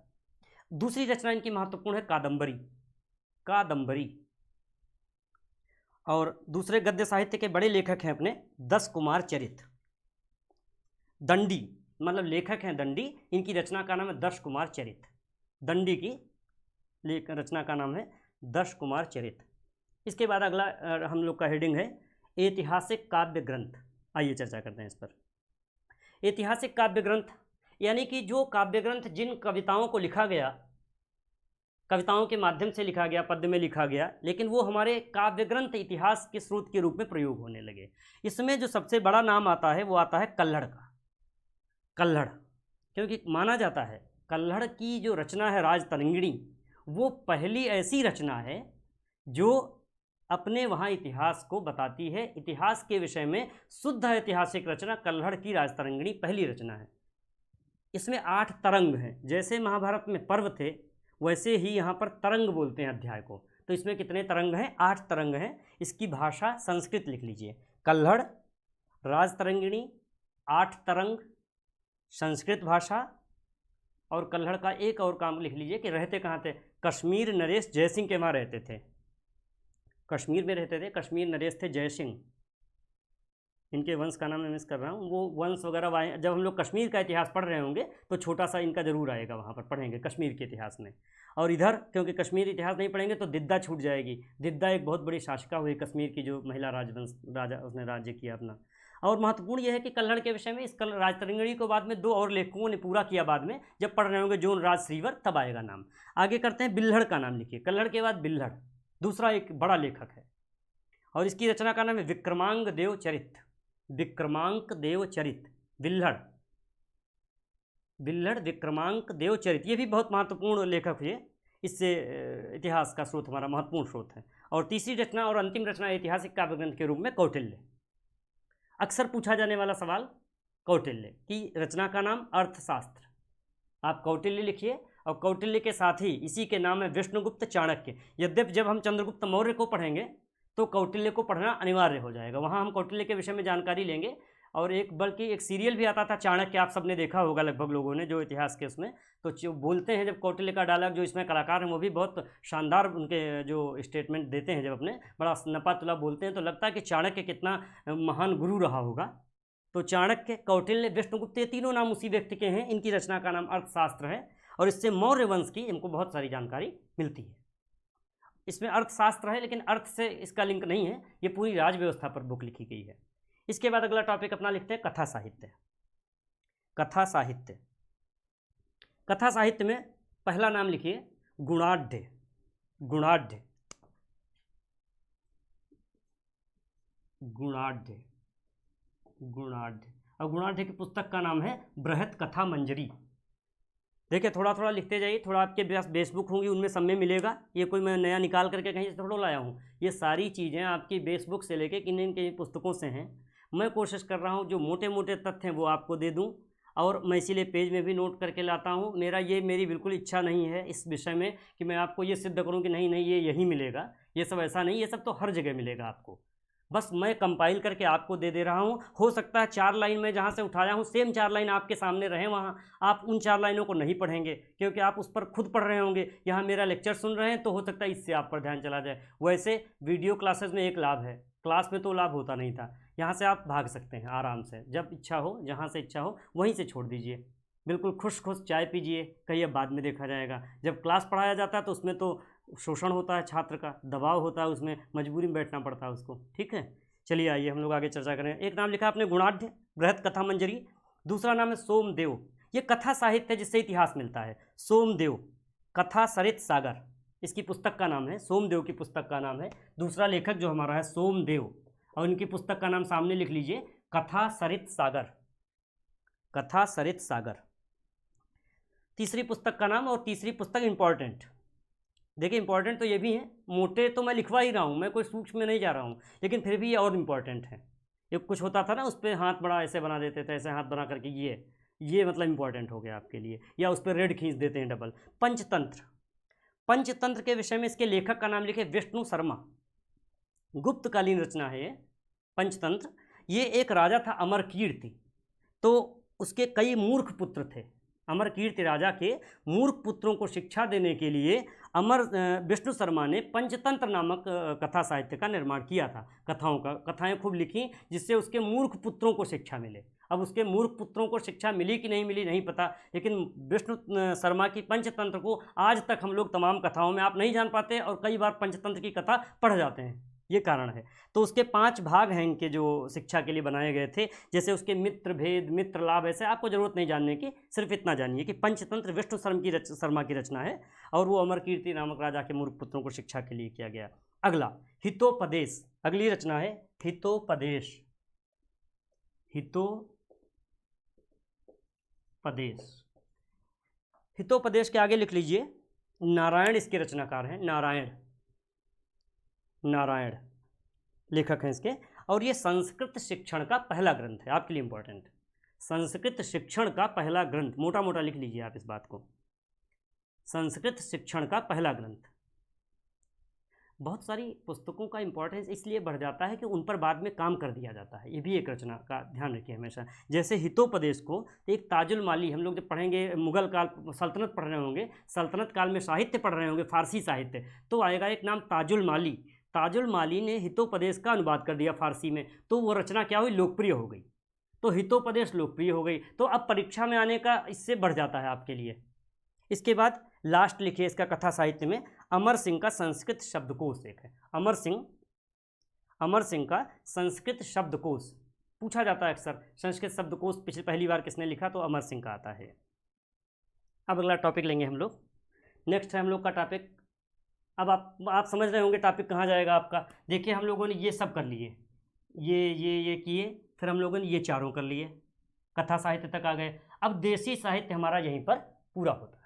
दूसरी रचना इनकी महत्वपूर्ण है कादम्बरी, कादम्बरी। और दूसरे गद्य साहित्य के बड़े लेखक हैं अपने दश कुमार चरित। दंडी मतलब लेखक हैं दंडी, इनकी रचना का नाम है दश कुमार चरित। दंडी की रचना का नाम है दश कुमार चरित। इसके बाद अगला हम लोग का हेडिंग है ऐतिहासिक काव्य ग्रंथ। आइए चर्चा करते हैं इस पर। ऐतिहासिक काव्य ग्रंथ यानी कि जो काव्य ग्रंथ जिन कविताओं को लिखा गया, कविताओं के माध्यम से लिखा गया, पद्य में लिखा गया, लेकिन वो हमारे काव्य ग्रंथ इतिहास के स्रोत के रूप में प्रयोग होने लगे। इसमें जो सबसे बड़ा नाम आता है वो आता है कल्हड़ का। कल्हड़, क्योंकि माना जाता है कल्हड़ की जो रचना है राजतरंगिणी, वो पहली ऐसी रचना है जो अपने वहाँ इतिहास को बताती है। इतिहास के विषय में शुद्ध ऐतिहासिक रचना कल्हड़ की राजतरंगिणी पहली रचना है। इसमें 8 तरंग हैं। जैसे महाभारत में पर्व थे, वैसे ही यहाँ पर तरंग बोलते हैं अध्याय को। तो इसमें कितने तरंग हैं? 8 तरंग हैं। इसकी भाषा संस्कृत लिख लीजिए, कल्हड़, राजतरंगिणी, 8 तरंग, संस्कृत भाषा। और कल्हड़ का एक और काम लिख लीजिए कि रहते कहाँ थे? कश्मीर नरेश जयसिंह के वहाँ रहते थे, कश्मीर में रहते थे। कश्मीर नरेश थे जयसिंह, इनके वंश का नाम मैं मिस कर रहा हूँ। वो वंश वगैरह जब हम लोग कश्मीर का इतिहास पढ़ रहे होंगे तो छोटा सा इनका जरूर आएगा, वहाँ पर पढ़ेंगे कश्मीर के इतिहास में। और इधर क्योंकि कश्मीर इतिहास नहीं पढ़ेंगे तो दिद्दा छूट जाएगी। दिद्दा एक बहुत बड़ी शासिका हुई कश्मीर की, जो महिला राजवंश राजा, उसने राज्य किया अपना। और महत्वपूर्ण यह है कि कल्हड़ के विषय में इस राजतरंगिणी को बाद में 2 और लेखकों ने पूरा किया। बाद में जब पढ़ रहे होंगे जोन राज श्रीवर, तब आएगा नाम। आगे करते हैं, बिल्हड़ का नाम लिखिए। कल्हड़ के बाद बिल्हड़ दूसरा एक बड़ा लेखक है, और इसकी रचना का नाम है विक्रमांक देव चरित। विक्रमांक देव चरित, बिल्हड़, बिल्हड़ विक्रमांक देव चरित। ये भी बहुत महत्वपूर्ण लेखक हुए। इससे इतिहास का स्रोत हमारा महत्वपूर्ण स्रोत है। और तीसरी रचना और अंतिम रचना ऐतिहासिक काव्य ग्रंथ के रूप में कौटिल्य। अक्सर पूछा जाने वाला सवाल, कौटिल्य की रचना का नाम अर्थशास्त्र। आप कौटिल्य लिखिए, और कौटिल्य के साथ ही इसी के नाम है विष्णुगुप्त चाणक्य। यद्यपि जब हम चंद्रगुप्त मौर्य को पढ़ेंगे तो कौटिल्य को पढ़ना अनिवार्य हो जाएगा, वहाँ हम कौटिल्य के विषय में जानकारी लेंगे। और बल्कि एक सीरियल भी आता था चाणक्य, आप सबने देखा होगा लगभग लोगों ने, जो इतिहास के उसमें तो जो बोलते हैं जब कौटिल्य का डायलॉग, जो इसमें कलाकार हैं वो भी बहुत शानदार उनके जो स्टेटमेंट देते हैं, जब अपने बड़ा नपा तुला बोलते हैं, तो लगता है कि चाणक्य कितना महान गुरु रहा होगा। तो चाणक्य, कौटिल्य, विष्णुगुप्त, ये तीनों नाम उसी व्यक्ति के हैं। इनकी रचना का नाम अर्थशास्त्र है, और इससे मौर्य वंश की इनको बहुत सारी जानकारी मिलती है। इसमें अर्थशास्त्र है, लेकिन अर्थ से इसका लिंक नहीं है, ये पूरी राज व्यवस्था पर बुक लिखी गई है। इसके बाद अगला टॉपिक अपना लिखते हैं कथा साहित्य। कथा साहित्य, कथा साहित्य में पहला नाम लिखिए गुणाढ़। गुणाढ़, गुणाढ़, गुणाढ़। और गुणाढ़ की पुस्तक का नाम है बृहत कथा मंजरी। देखिए थोड़ा थोड़ा लिखते जाइए, थोड़ा आपके पास फेसबुक होंगी, उनमें सब में मिलेगा। ये कोई मैं नया निकाल करके कहीं से थोड़ा लाया हूँ, ये सारी चीज़ें आपकी फेसबुक से लेके किन किन पुस्तकों से हैं। मैं कोशिश कर रहा हूँ जो मोटे मोटे तथ्य हैं वो आपको दे दूँ, और मैं इसीलिए पेज में भी नोट करके लाता हूँ। मेरी बिल्कुल इच्छा नहीं है इस विषय में कि मैं आपको ये सिद्ध करूँ कि नहीं ये यही मिलेगा, ये सब ऐसा नहीं, ये सब तो हर जगह मिलेगा आपको। बस मैं कंपाइल करके आपको दे रहा हूँ। हो सकता है 4 लाइन में जहाँ से उठाया हूँ सेम 4 लाइन आपके सामने रहे, वहाँ आप उन 4 लाइनों को नहीं पढ़ेंगे, क्योंकि आप उस पर खुद पढ़ रहे होंगे। यहाँ मेरा लेक्चर सुन रहे हैं तो हो सकता है इससे आप पर ध्यान चला जाए। वैसे वीडियो क्लासेस में एक लाभ है, क्लास में तो लाभ होता नहीं था, यहाँ से आप भाग सकते हैं आराम से, जब इच्छा हो, जहाँ से इच्छा हो वहीं से छोड़ दीजिए। बिल्कुल खुश खुश चाय पीजिए, कहिए बाद में देखा जाएगा। जब क्लास पढ़ाया जाता है तो उसमें तो शोषण होता है, छात्र का दबाव होता है, उसमें मजबूरी में बैठना पड़ता है उसको। ठीक है, चलिए आइए हम लोग आगे चर्चा करें। एक नाम लिखा आपने गुणाढ्य बृहत कथा मंजरी, दूसरा नाम है सोमदेव। ये कथा साहित्य जिससे इतिहास मिलता है। सोमदेव कथा सरित सागर, इसकी पुस्तक का नाम है, सोमदेव की पुस्तक का नाम है। दूसरा लेखक जो हमारा है सोमदेव, और इनकी पुस्तक का नाम सामने लिख लीजिए, कथा सरित सागर, कथा सरित सागर तीसरी पुस्तक का नाम। और तीसरी पुस्तक इंपॉर्टेंट, देखिए इंपॉर्टेंट तो ये भी है, मोटे तो मैं लिखवा ही रहा हूँ, मैं कोई सूक्ष्म में नहीं जा रहा हूँ, लेकिन फिर भी ये और इम्पॉर्टेंट है। ये कुछ होता था ना, उस पर हाथ बड़ा ऐसे बना देते थे, ऐसे हाथ बना करके, ये मतलब इंपॉर्टेंट हो गया आपके लिए, या उस पर रेड खींच देते हैं डबल। पंचतंत्र, पंचतंत्र के विषय में इसके लेखक का नाम लिखे विष्णु शर्मा, गुप्तकालीन रचना है ये पंचतंत्र। ये एक राजा था अमरकीर्ति, तो उसके कई मूर्ख पुत्र थे। अमरकीर्ति राजा के मूर्ख पुत्रों को शिक्षा देने के लिए विष्णु शर्मा ने पंचतंत्र नामक कथा साहित्य का निर्माण किया था। कथाएं खूब लिखी, जिससे उसके मूर्ख पुत्रों को शिक्षा मिले। अब उसके मूर्ख पुत्रों को शिक्षा मिली कि नहीं मिली नहीं पता, लेकिन विष्णु शर्मा की पंचतंत्र को आज तक हम लोग तमाम कथाओं में आप नहीं जान पाते, और कई बार पंचतंत्र की कथा पढ़ जाते हैं, ये कारण है। तो उसके 5 भाग हैं इनके, जो शिक्षा के लिए बनाए गए थे। जैसे उसके मित्र भेद, मित्र लाभ, ऐसे आपको जरूरत नहीं जानने की, सिर्फ इतना जानिए कि पंचतंत्र विष्णु शर्मा की रचना है, और वो अमरकीर्ति नामक राजा के मूर्ख पुत्रों को शिक्षा के लिए किया गया। अगला हितोपदेश, अगली रचना है हितोपदेश, हितोपदेश। हितोपदेश के आगे लिख लीजिए नारायण इसके रचनाकार हैं, नारायण लेखक हैं इसके। और ये संस्कृत शिक्षण का पहला ग्रंथ है, आपके लिए इंपॉर्टेंट, संस्कृत शिक्षण का पहला ग्रंथ, मोटा मोटा लिख लीजिए आप इस बात को, संस्कृत शिक्षण का पहला ग्रंथ। बहुत सारी पुस्तकों का इंपॉर्टेंस इसलिए बढ़ जाता है कि उन पर बाद में काम कर दिया जाता है, ये भी एक रचना का ध्यान रखिए हमेशा। जैसे हितोपदेश को एक ताजुल माली, हम लोग जब पढ़ेंगे मुगल काल सल्तनत पढ़ रहे होंगे, सल्तनत काल में साहित्य पढ़ रहे होंगे, फारसी साहित्य, तो आएगा एक नाम ताजुल माली। ताजुल माली ने हितोपदेश का अनुवाद कर दिया फारसी में, तो वो रचना क्या हुई, लोकप्रिय हो गई। तो हितोपदेश लोकप्रिय हो गई, तो अब परीक्षा में आने का इससे बढ़ जाता है आपके लिए। इसके बाद लास्ट लिखिए इसका कथा साहित्य में अमर सिंह का संस्कृत शब्दकोश एक है। अमर सिंह का संस्कृत शब्दकोश पूछा जाता है अक्सर, संस्कृत शब्दकोश पहली बार किसने लिखा, तो अमर सिंह का आता है। अब अगला टॉपिक लेंगे हम लोग, नेक्स्ट है हम लोग का टॉपिक। अब आप समझ रहे होंगे टॉपिक कहाँ जाएगा आपका। देखिए हम लोगों ने ये सब कर लिए, ये किए, फिर हम लोगों ने ये चारों कर लिए, कथा साहित्य तक आ गए। अब देसी साहित्य हमारा यहीं पर पूरा होता है।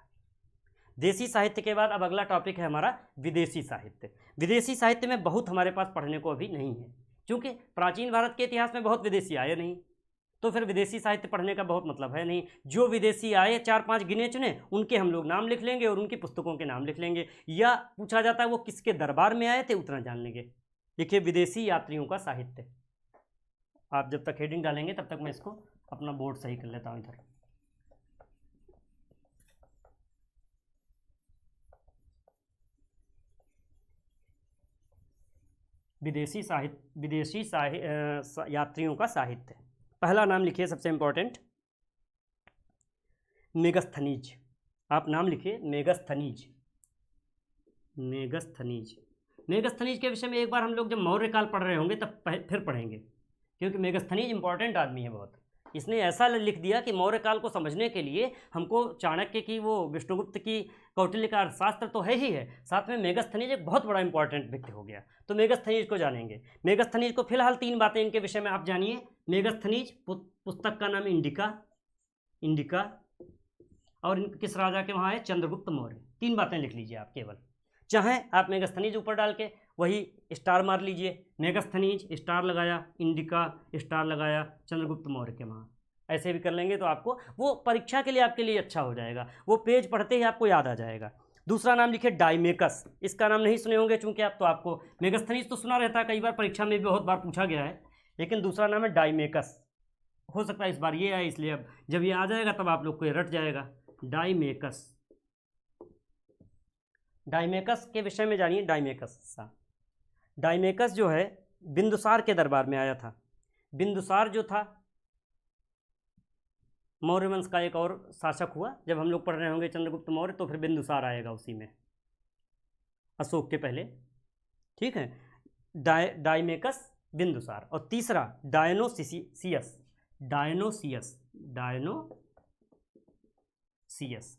देसी साहित्य के बाद अब अगला टॉपिक है हमारा विदेशी साहित्य। विदेशी साहित्य में बहुत हमारे पास पढ़ने को अभी नहीं है, क्योंकि प्राचीन भारत के इतिहास में बहुत विदेशी आए नहीं, तो फिर विदेशी साहित्य पढ़ने का बहुत मतलब है नहीं। जो विदेशी आए 4-5 गिने चुने, उनके हम लोग नाम लिख लेंगे और उनकी पुस्तकों के नाम लिख लेंगे, या पूछा जाता है वो किसके दरबार में आए थे, उतना जान लेंगे। देखिए विदेशी यात्रियों का साहित्य, आप जब तक हेडिंग डालेंगे तब तक मैं इसको अपना बोर्ड सही कर लेता हूँ इधर। विदेशी यात्रियों का साहित्य, पहला नाम लिखिए सबसे इंपॉर्टेंट, मेगस्थनीज। आप नाम लिखिए मेगस्थनीज। मेगस्थनीज के विषय में एक बार हम लोग जब मौर्य काल पढ़ रहे होंगे तब फिर पढ़ेंगे, क्योंकि मेगस्थनीज इंपॉर्टेंट आदमी है बहुत। इसने ऐसा लिख दिया कि मौर्य काल को समझने के लिए हमको चाणक्य की, वो विष्णुगुप्त की कौटिल्य का अर्थशास्त्र तो है ही है, साथ में मेगस्थनीज एक बहुत बड़ा इंपॉर्टेंट व्यक्ति हो गया। तो मेगस्थनीज को जानेंगे। मेगस्थनीज को फिलहाल 3 बातें इनके विषय में आप जानिए। मेगस्थनीज पुस्तक का नाम इंडिका, और किस राजा के वहाँ है, चंद्रगुप्त मौर्य। 3 बातें लिख लीजिए आप केवल, चाहे आप मेगस्थनीज ऊपर डाल के वही स्टार मार लीजिए, मेगस्थनीज स्टार लगाया, इंडिका स्टार लगाया, चंद्रगुप्त मौर्य के वहाँ, ऐसे भी कर लेंगे तो आपको वो परीक्षा के लिए आपके लिए अच्छा हो जाएगा, वो पेज पढ़ते ही आपको याद आ जाएगा। दूसरा नाम लिखिए डाइमेकस, इसका नाम नहीं सुने होंगे चूंकि आपको मेगस्थनीज तो सुना रहता है, कई बार परीक्षा में भी बहुत बार पूछा गया है, लेकिन दूसरा नाम है डाइमेकस। हो सकता है इस बार ये आए, इसलिए अब जब ये आ जाएगा तब आप लोग को रट जाएगा। डाइमेकस के विषय में जानिए। डाइमेकस जो है बिंदुसार के दरबार में आया था। बिंदुसार जो था मौर्य वंश का एक और शासक हुआ। जब हम लोग पढ़ रहे होंगे चंद्रगुप्त मौर्य तो फिर बिंदुसार आएगा उसी में, अशोक के पहले, ठीक है। डायमेकस बिंदुसार। और तीसरा डायनोसियस।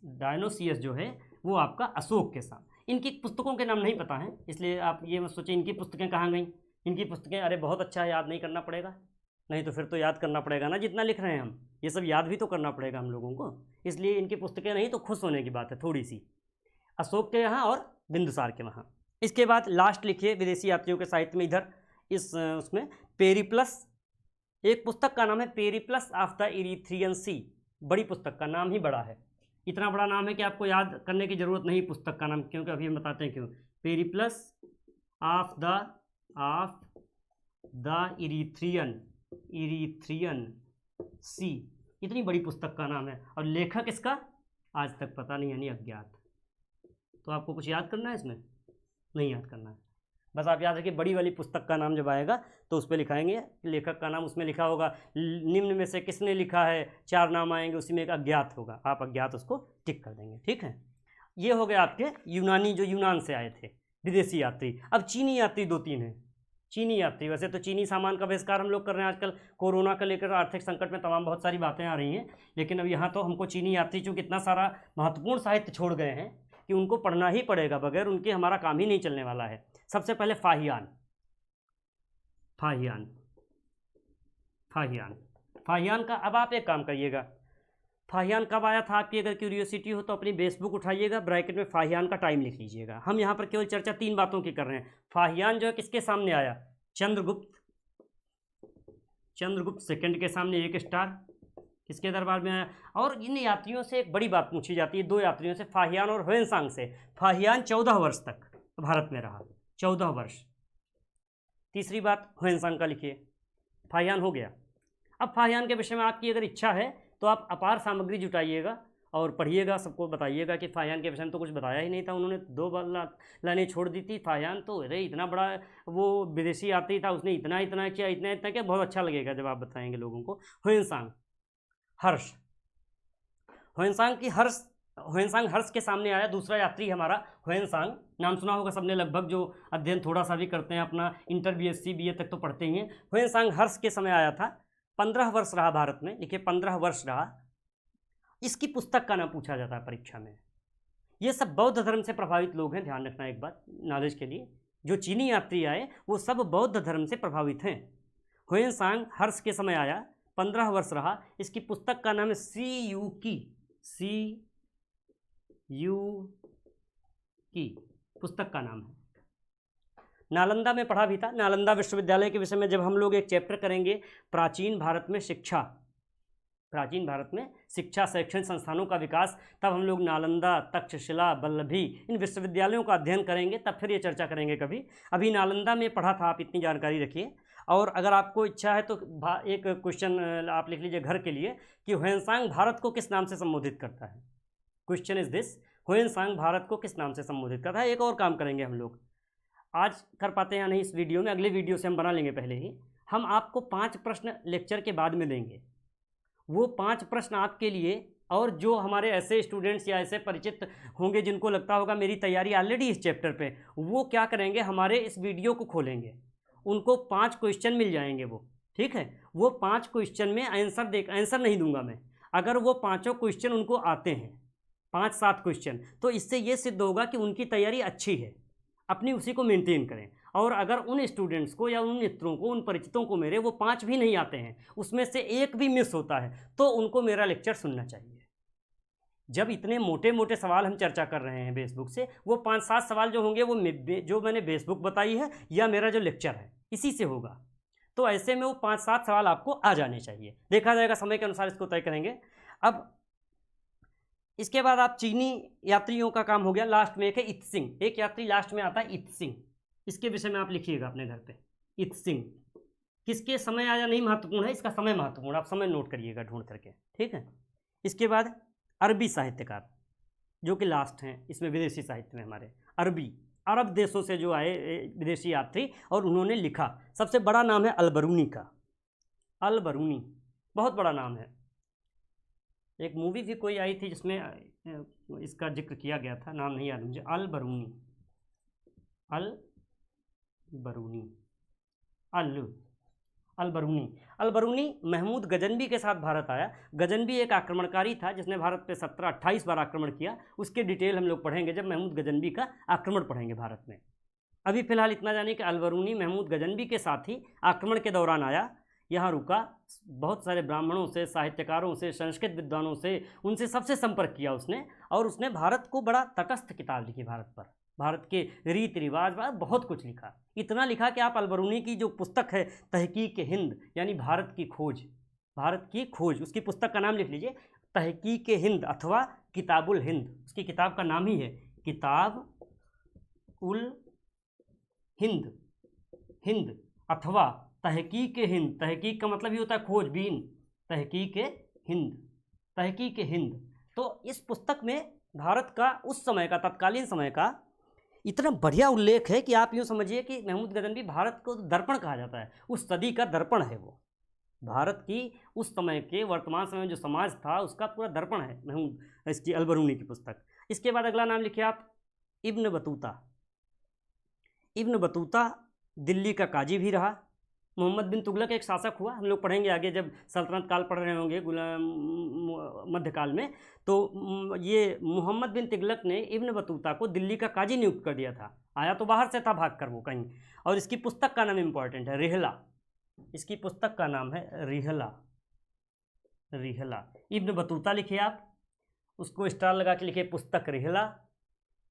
डायनोसियस जो है वो आपका अशोक के साथ। इनकी पुस्तकों के नाम नहीं पता है, इसलिए आप ये मत सोचें इनकी पुस्तकें कहाँ गई। इनकी पुस्तकें अरे बहुत अच्छा याद नहीं करना पड़ेगा, नहीं तो फिर तो याद करना पड़ेगा ना जितना लिख रहे हैं हम, ये सब याद भी तो करना पड़ेगा हम लोगों को। इसलिए इनकी पुस्तकें नहीं तो खुश होने की बात है थोड़ी सी, अशोक के यहाँ और बिंदुसार के वहाँ। इसके बाद लास्ट लिखिए विदेशी यात्रियों के साहित्य में, इधर इस उसमें पेरिप्लस, एक पुस्तक का नाम है पेरिप्लस ऑफ द इरीथ्रियन सी। बड़ी पुस्तक का नाम ही बड़ा है, इतना बड़ा नाम है कि आपको याद करने की ज़रूरत नहीं पुस्तक का नाम, क्योंकि अभी हम बताते हैं क्यों। पेरिप्लस ऑफ द इरीथ्रियन सी, इतनी बड़ी पुस्तक का नाम है। और लेखक इसका आज तक पता नहीं, यानी अज्ञात। तो आपको कुछ याद करना है इसमें? नहीं याद करना है, बस आप याद रखिए बड़ी वाली पुस्तक का नाम जब आएगा तो उस पर लिखाएंगे लेखक का नाम, उसमें लिखा होगा निम्न में से किसने लिखा है, 4 नाम आएंगे, उसी में एक अज्ञात होगा, आप अज्ञात उसको टिक कर देंगे, ठीक है। ये हो गए आपके यूनानी, जो यूनान से आए थे विदेशी यात्री। अब चीनी यात्री 2-3 हैं। चीनी यात्री, वैसे तो चीनी सामान का बहिष्कार हम लोग कर रहे हैं आजकल, कोरोना का लेकर आर्थिक संकट में तमाम बहुत सारी बातें आ रही हैं, लेकिन अब यहाँ तो हमको चीनी यात्री चूँकि इतना सारा महत्वपूर्ण साहित्य छोड़ गए हैं कि उनको पढ़ना ही पड़ेगा, बगैर उनके हमारा काम ही नहीं चलने वाला है। सबसे पहले फाहियान का। अब आप एक काम करिएगा, फाहियान कब आया था आपकी अगर क्यूरियोसिटी हो तो अपनी बेसबुक उठाइएगा, ब्रैकेट में फाहियान का टाइम लिख लीजिएगा। हम यहाँ पर केवल चर्चा 3 बातों की कर रहे हैं। फाहियान जो है किसके सामने आया? चंद्रगुप्त सेकंड के सामने 1 स्टार, किसके दरबार में आया? और इन यात्रियों से एक बड़ी बात पूछी जाती है, 2 यात्रियों से, फाहियान और ह्वेनसांग से। फाहियान 14 वर्ष तक भारत में रहा, 14 वर्ष। तीसरी बात ह्वेनसांग का लिखिए, फाहियान हो गया। अब फाहियान के विषय में आपकी अगर इच्छा है तो आप अपार सामग्री जुटाइएगा और पढ़िएगा, सबको बताइएगा कि फाहियान के विषय में तो कुछ बताया ही नहीं था, उन्होंने 2 लाइनें छोड़ दी थी। फाहियान तो अरे इतना बड़ा वो विदेशी यात्री था, उसने इतना किया, बहुत अच्छा लगेगा जब आप बताएंगे लोगों को। ह्वेनसांग हर्ष के सामने आया, दूसरा यात्री हमारा ह्वेनसांग। नाम सुना होगा सबने लगभग, जो अध्ययन थोड़ा सा भी करते हैं अपना, इंटर BSc BA तक तो पढ़ते ही हैं। ह्वेनसांग हर्ष के समय आया था, 15 वर्ष रहा भारत में, देखिए 15 वर्ष रहा। इसकी पुस्तक का नाम पूछा जाता है परीक्षा में। ये सब बौद्ध धर्म से प्रभावित लोग हैं, ध्यान रखना एक बात नॉलेज के लिए, जो चीनी यात्री आए वो सब बौद्ध धर्म से प्रभावित हैं। ह्वेनसांग हर्ष के समय आया, 15 वर्ष रहा। इसकी पुस्तक का नाम है CU पुस्तक का नाम है। नालंदा में पढ़ा भी था, नालंदा विश्वविद्यालय के विषय में जब हम लोग एक चैप्टर करेंगे प्राचीन भारत में शिक्षा शैक्षणिक संस्थानों का विकास, तब हम लोग नालंदा, तक्षशिला, वल्लभी इन विश्वविद्यालयों का अध्ययन करेंगे, तब फिर ये चर्चा करेंगे कभी। अभी नालंदा में पढ़ा था, आप इतनी जानकारी रखिए। और अगर आपको इच्छा है तो एक क्वेश्चन आप लिख लीजिए घर के लिए कि ह्वेनसांग भारत को किस नाम से संबोधित करता है। Question is this, Hiuen Tsang Bharat को किस नाम से संबोधित करता है। एक और काम करेंगे हम लोग, आज कर पाते हैं या नहीं इस वीडियो में, अगले वीडियो से हम बना लेंगे। पहले ही हम आपको 5 प्रश्न लेक्चर के बाद में देंगे। वो 5 प्रश्न आपके लिए, और जो हमारे ऐसे स्टूडेंट्स या ऐसे परिचित होंगे जिनको लगता होगा मेरी तैयारी ऑलरेडी इस चैप्टर पे, वो क्या करेंगे, हमारे इस वीडियो को खोलेंगे, उनको 5 क्वेश्चन मिल जाएंगे वो, ठीक है। वो 5 क्वेश्चन में आंसर नहीं दूंगा मैं। अगर वो 5 क्वेश्चन उनको आते हैं, 5-7 क्वेश्चन, तो इससे ये सिद्ध होगा कि उनकी तैयारी अच्छी है, अपनी उसी को मेंटेन करें। और अगर उन स्टूडेंट्स को या उन मित्रों को, उन परिचितों को मेरे वो 5 भी नहीं आते हैं, उसमें से एक भी मिस होता है, तो उनको मेरा लेक्चर सुनना चाहिए। जब इतने मोटे मोटे सवाल हम चर्चा कर रहे हैं फेसबुक से, वो 5-7 सवाल जो होंगे वो जो मैंने फेसबुक बताई है या मेरा जो लेक्चर है इसी से होगा। तो ऐसे में वो 5-7 सवाल आपको आ जाने चाहिए, देखा जाएगा, समय के अनुसार इसको तय करेंगे। अब इसके बाद आप चीनी यात्रियों का काम हो गया। लास्ट में एक है इत्सिंग, एक यात्री लास्ट में आता है इत्सिंग, इसके विषय में आप लिखिएगा अपने घर पे। इत्सिंग किसके समय आया नहीं महत्वपूर्ण है, इसका समय महत्वपूर्ण, आप समय नोट करिएगा ढूंढ करके, ठीक है। इसके बाद अरबी साहित्यकार जो कि लास्ट हैं इसमें विदेशी साहित्य में हमारे, अरब देशों से जो आए विदेशी यात्री और उन्होंने लिखा। सबसे बड़ा नाम है अलबरूनी का, अल बरूनी, बहुत बड़ा नाम है। एक मूवी भी कोई आई थी जिसमें इसका जिक्र किया गया था, नाम नहीं याद मुझे। अल बरूनी, अल बरूनी, अल बरूनी। अल बरूनी महमूद गजनवी के साथ भारत आया। गजनवी एक आक्रमणकारी था जिसने भारत पे 17-28 बार आक्रमण किया। उसके डिटेल हम लोग पढ़ेंगे जब महमूद गजनवी का आक्रमण पढ़ेंगे भारत में। अभी फिलहाल इतना जाने कि अल बरूनी महमूद गजनवी के साथ ही आक्रमण के दौरान आया, यहाँ रुका, बहुत सारे ब्राह्मणों से, साहित्यकारों से, संस्कृत विद्वानों से, उनसे सबसे संपर्क किया उसने, और उसने भारत को बड़ा तटस्थ किताब लिखी भारत पर, भारत के रीति रिवाज पर बहुत कुछ लिखा। इतना लिखा कि आप अल बरूनी की जो पुस्तक है तहकीक हिंद, यानी भारत की खोज, भारत की खोज, उसकी पुस्तक का नाम लिख लीजिए, तहकीक हिंद अथवा किताबुल हिंद। उसकी किताब का नाम ही है किताब उल हिंद, हिंद अथवा तहकीक हिंद। तहकीक का मतलब ही होता है खोजबीन, तहकीक हिंद, तहकीक हिंद। तो इस पुस्तक में भारत का उस समय का, तत्कालीन समय का इतना बढ़िया उल्लेख है कि आप यूँ समझिए कि महमूद गजनवी भारत को दर्पण कहा जाता है, उस सदी का दर्पण है वो। भारत की उस समय के, वर्तमान समय में जो समाज था उसका पूरा दर्पण है महमूद इसकी अल बरूनी की पुस्तक। इसके बाद अगला नाम लिखिए आप, Ibn Battuta. Ibn Battuta Delhi का काजी भी रहा। मोहम्मद बिन तुगलक एक शासक हुआ, हम लोग पढ़ेंगे आगे जब सल्तनत काल पढ़ रहे होंगे मध्यकाल में। तो ये मोहम्मद बिन तुगलक ने इब्न बतूता को दिल्ली का काजी नियुक्त कर दिया था। आया तो बाहर से था भाग कर वो कहीं, और इसकी पुस्तक का नाम इम्पॉर्टेंट है, रिहला। इसकी पुस्तक का नाम है रिहला, रिहला। इब्न बतूता लिखिए आप, उसको स्टार लगा के लिखिए पुस्तक रिहला।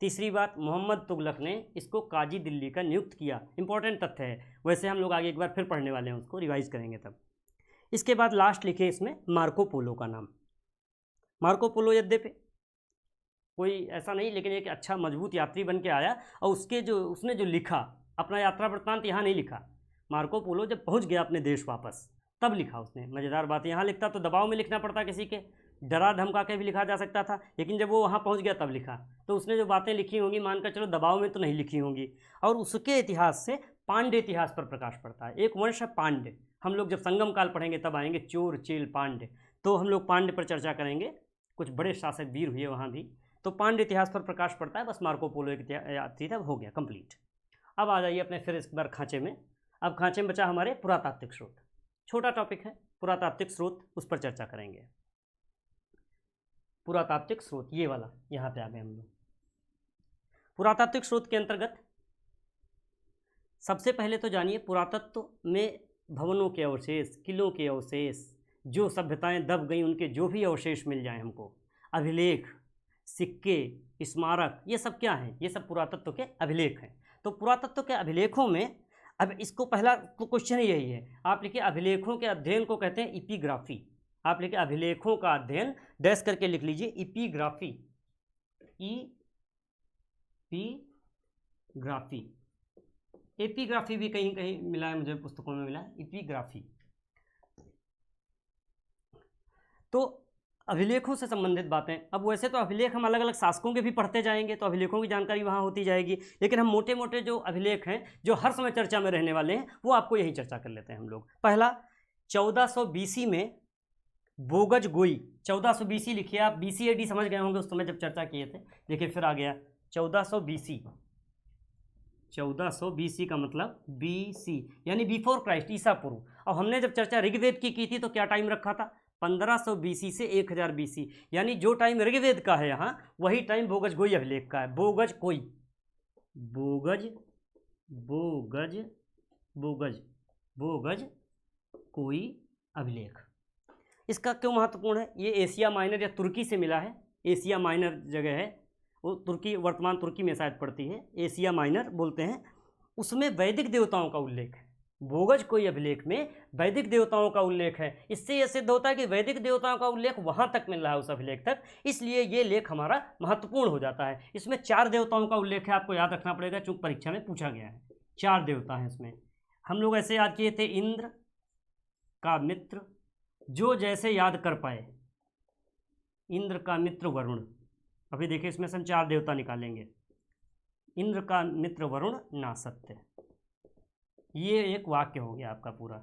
तीसरी बात, मोहम्मद तुगलक ने इसको काजी दिल्ली का नियुक्त किया, इंपॉर्टेंट तथ्य है, वैसे हम लोग आगे एक बार फिर पढ़ने वाले हैं, उसको रिवाइज करेंगे तब। इसके बाद लास्ट लिखे इसमें मार्को पोलो का नाम। मार्को पोलो यद्यपि कोई ऐसा नहीं, लेकिन एक अच्छा मजबूत यात्री बन के आया, और उसने जो लिखा अपना यात्रा वृत्तांत यहाँ नहीं लिखा। मार्को पोलो जब पहुँच गया अपने देश वापस तब लिखा उसने। मज़ेदार बात, यहाँ लिखता तो दबाव में लिखना पड़ता, किसी के डरा धमका के भी लिखा जा सकता था, लेकिन जब वो वहाँ पहुँच गया तब लिखा। तो उसने जो बातें लिखी होंगी मानकर चलो दबाव में तो नहीं लिखी होंगी, और उसके इतिहास से पांड्य इतिहास पर प्रकाश पड़ता है। एक वंश है पांड्य, हम लोग जब संगम काल पढ़ेंगे तब आएंगे, चोर चेल पांड्य, तो हम लोग पांड्य पर चर्चा करेंगे, कुछ बड़े शासक वीर हुए वहाँ भी, तो पांड्य इतिहास पर प्रकाश पड़ता है। बस मार्को पोलो एक यात्री था, हो गया कंप्लीट। अब आ जाइए अपने फिर इस बार खांचे में। अब खांचे में बचा हमारे पुरातात्विक स्रोत, छोटा टॉपिक है पुरातात्विक स्रोत, उस पर चर्चा करेंगे। पुरातात्विक स्रोत ये वाला यहाँ पे आ गए हम लोग। पुरातात्विक स्रोत के अंतर्गत सबसे पहले तो जानिए पुरातत्व में भवनों के अवशेष, किलों के अवशेष, जो सभ्यताएं दब गई उनके जो भी अवशेष मिल जाएं हमको, अभिलेख, सिक्के, स्मारक, ये सब क्या हैं? ये सब पुरातत्व के अभिलेख हैं। तो पुरातत्व के अभिलेखों में अब इसको पहला तो क्वेश्चन यही है, आप लिखिए अभिलेखों के अध्ययन को कहते हैं इपिग्राफी। आप लिखिए अभिलेखों का अध्ययन, डैश करके लिख लीजिए इपिग्राफी, इपिग्राफी। एपिग्राफी भी कहीं कहीं मिला है, मुझे पुस्तकों में मिला है इपिग्राफी। तो अभिलेखों से संबंधित बातें, अब वैसे तो अभिलेख हम अलग अलग शासकों के भी पढ़ते जाएंगे तो अभिलेखों की जानकारी वहाँ होती जाएगी, लेकिन हम मोटे मोटे जो अभिलेख हैं जो हर समय चर्चा में रहने वाले हैं वो आपको यही चर्चा कर लेते हैं हम लोग। पहला 1400 BC में बोगज गोई, 1400 BC लिखिए आप, BC AD समझ गए होंगे उस समय जब चर्चा किए थे। देखिए फिर आ गया 1400 BC, 1400 BC का मतलब BC यानी बिफोर क्राइस्ट, ईसा पूर्व। और हमने जब चर्चा ऋग्वेद की थी तो क्या टाइम रखा था? 1500 BC से 1000 BC, यानी जो टाइम ऋग्वेद का है यहाँ वही टाइम बोगज गोई अभिलेख का है। बोगज कोई, बोगज बोगज बोगज बोगज कोई अभिलेख। इसका क्यों महत्वपूर्ण है? ये एशिया माइनर या तुर्की से मिला है, एशिया माइनर जगह है वो, तुर्की वर्तमान तुर्की में शायद पड़ती है, एशिया माइनर बोलते हैं। उसमें वैदिक देवताओं का उल्लेख है, बोगज कोई अभिलेख में वैदिक देवताओं का उल्लेख है। इससे यह सिद्ध होता है कि वैदिक देवताओं का उल्लेख वहाँ तक मिल रहा है उस अभिलेख तक, इसलिए ये लेख हमारा महत्वपूर्ण हो जाता है। इसमें 4 देवताओं का उल्लेख है, आपको याद रखना पड़ेगा चूँकि परीक्षा में पूछा गया है। 4 देवता हैं इसमें, हम लोग ऐसे याद किए थे, इंद्र का मित्र, जो जैसे याद कर पाए, इंद्र का मित्र वरुण। अभी देखिए इसमें से हम 4 देवता निकालेंगे, इंद्र का मित्र वरुण नासत्य, ये एक वाक्य हो गया आपका पूरा।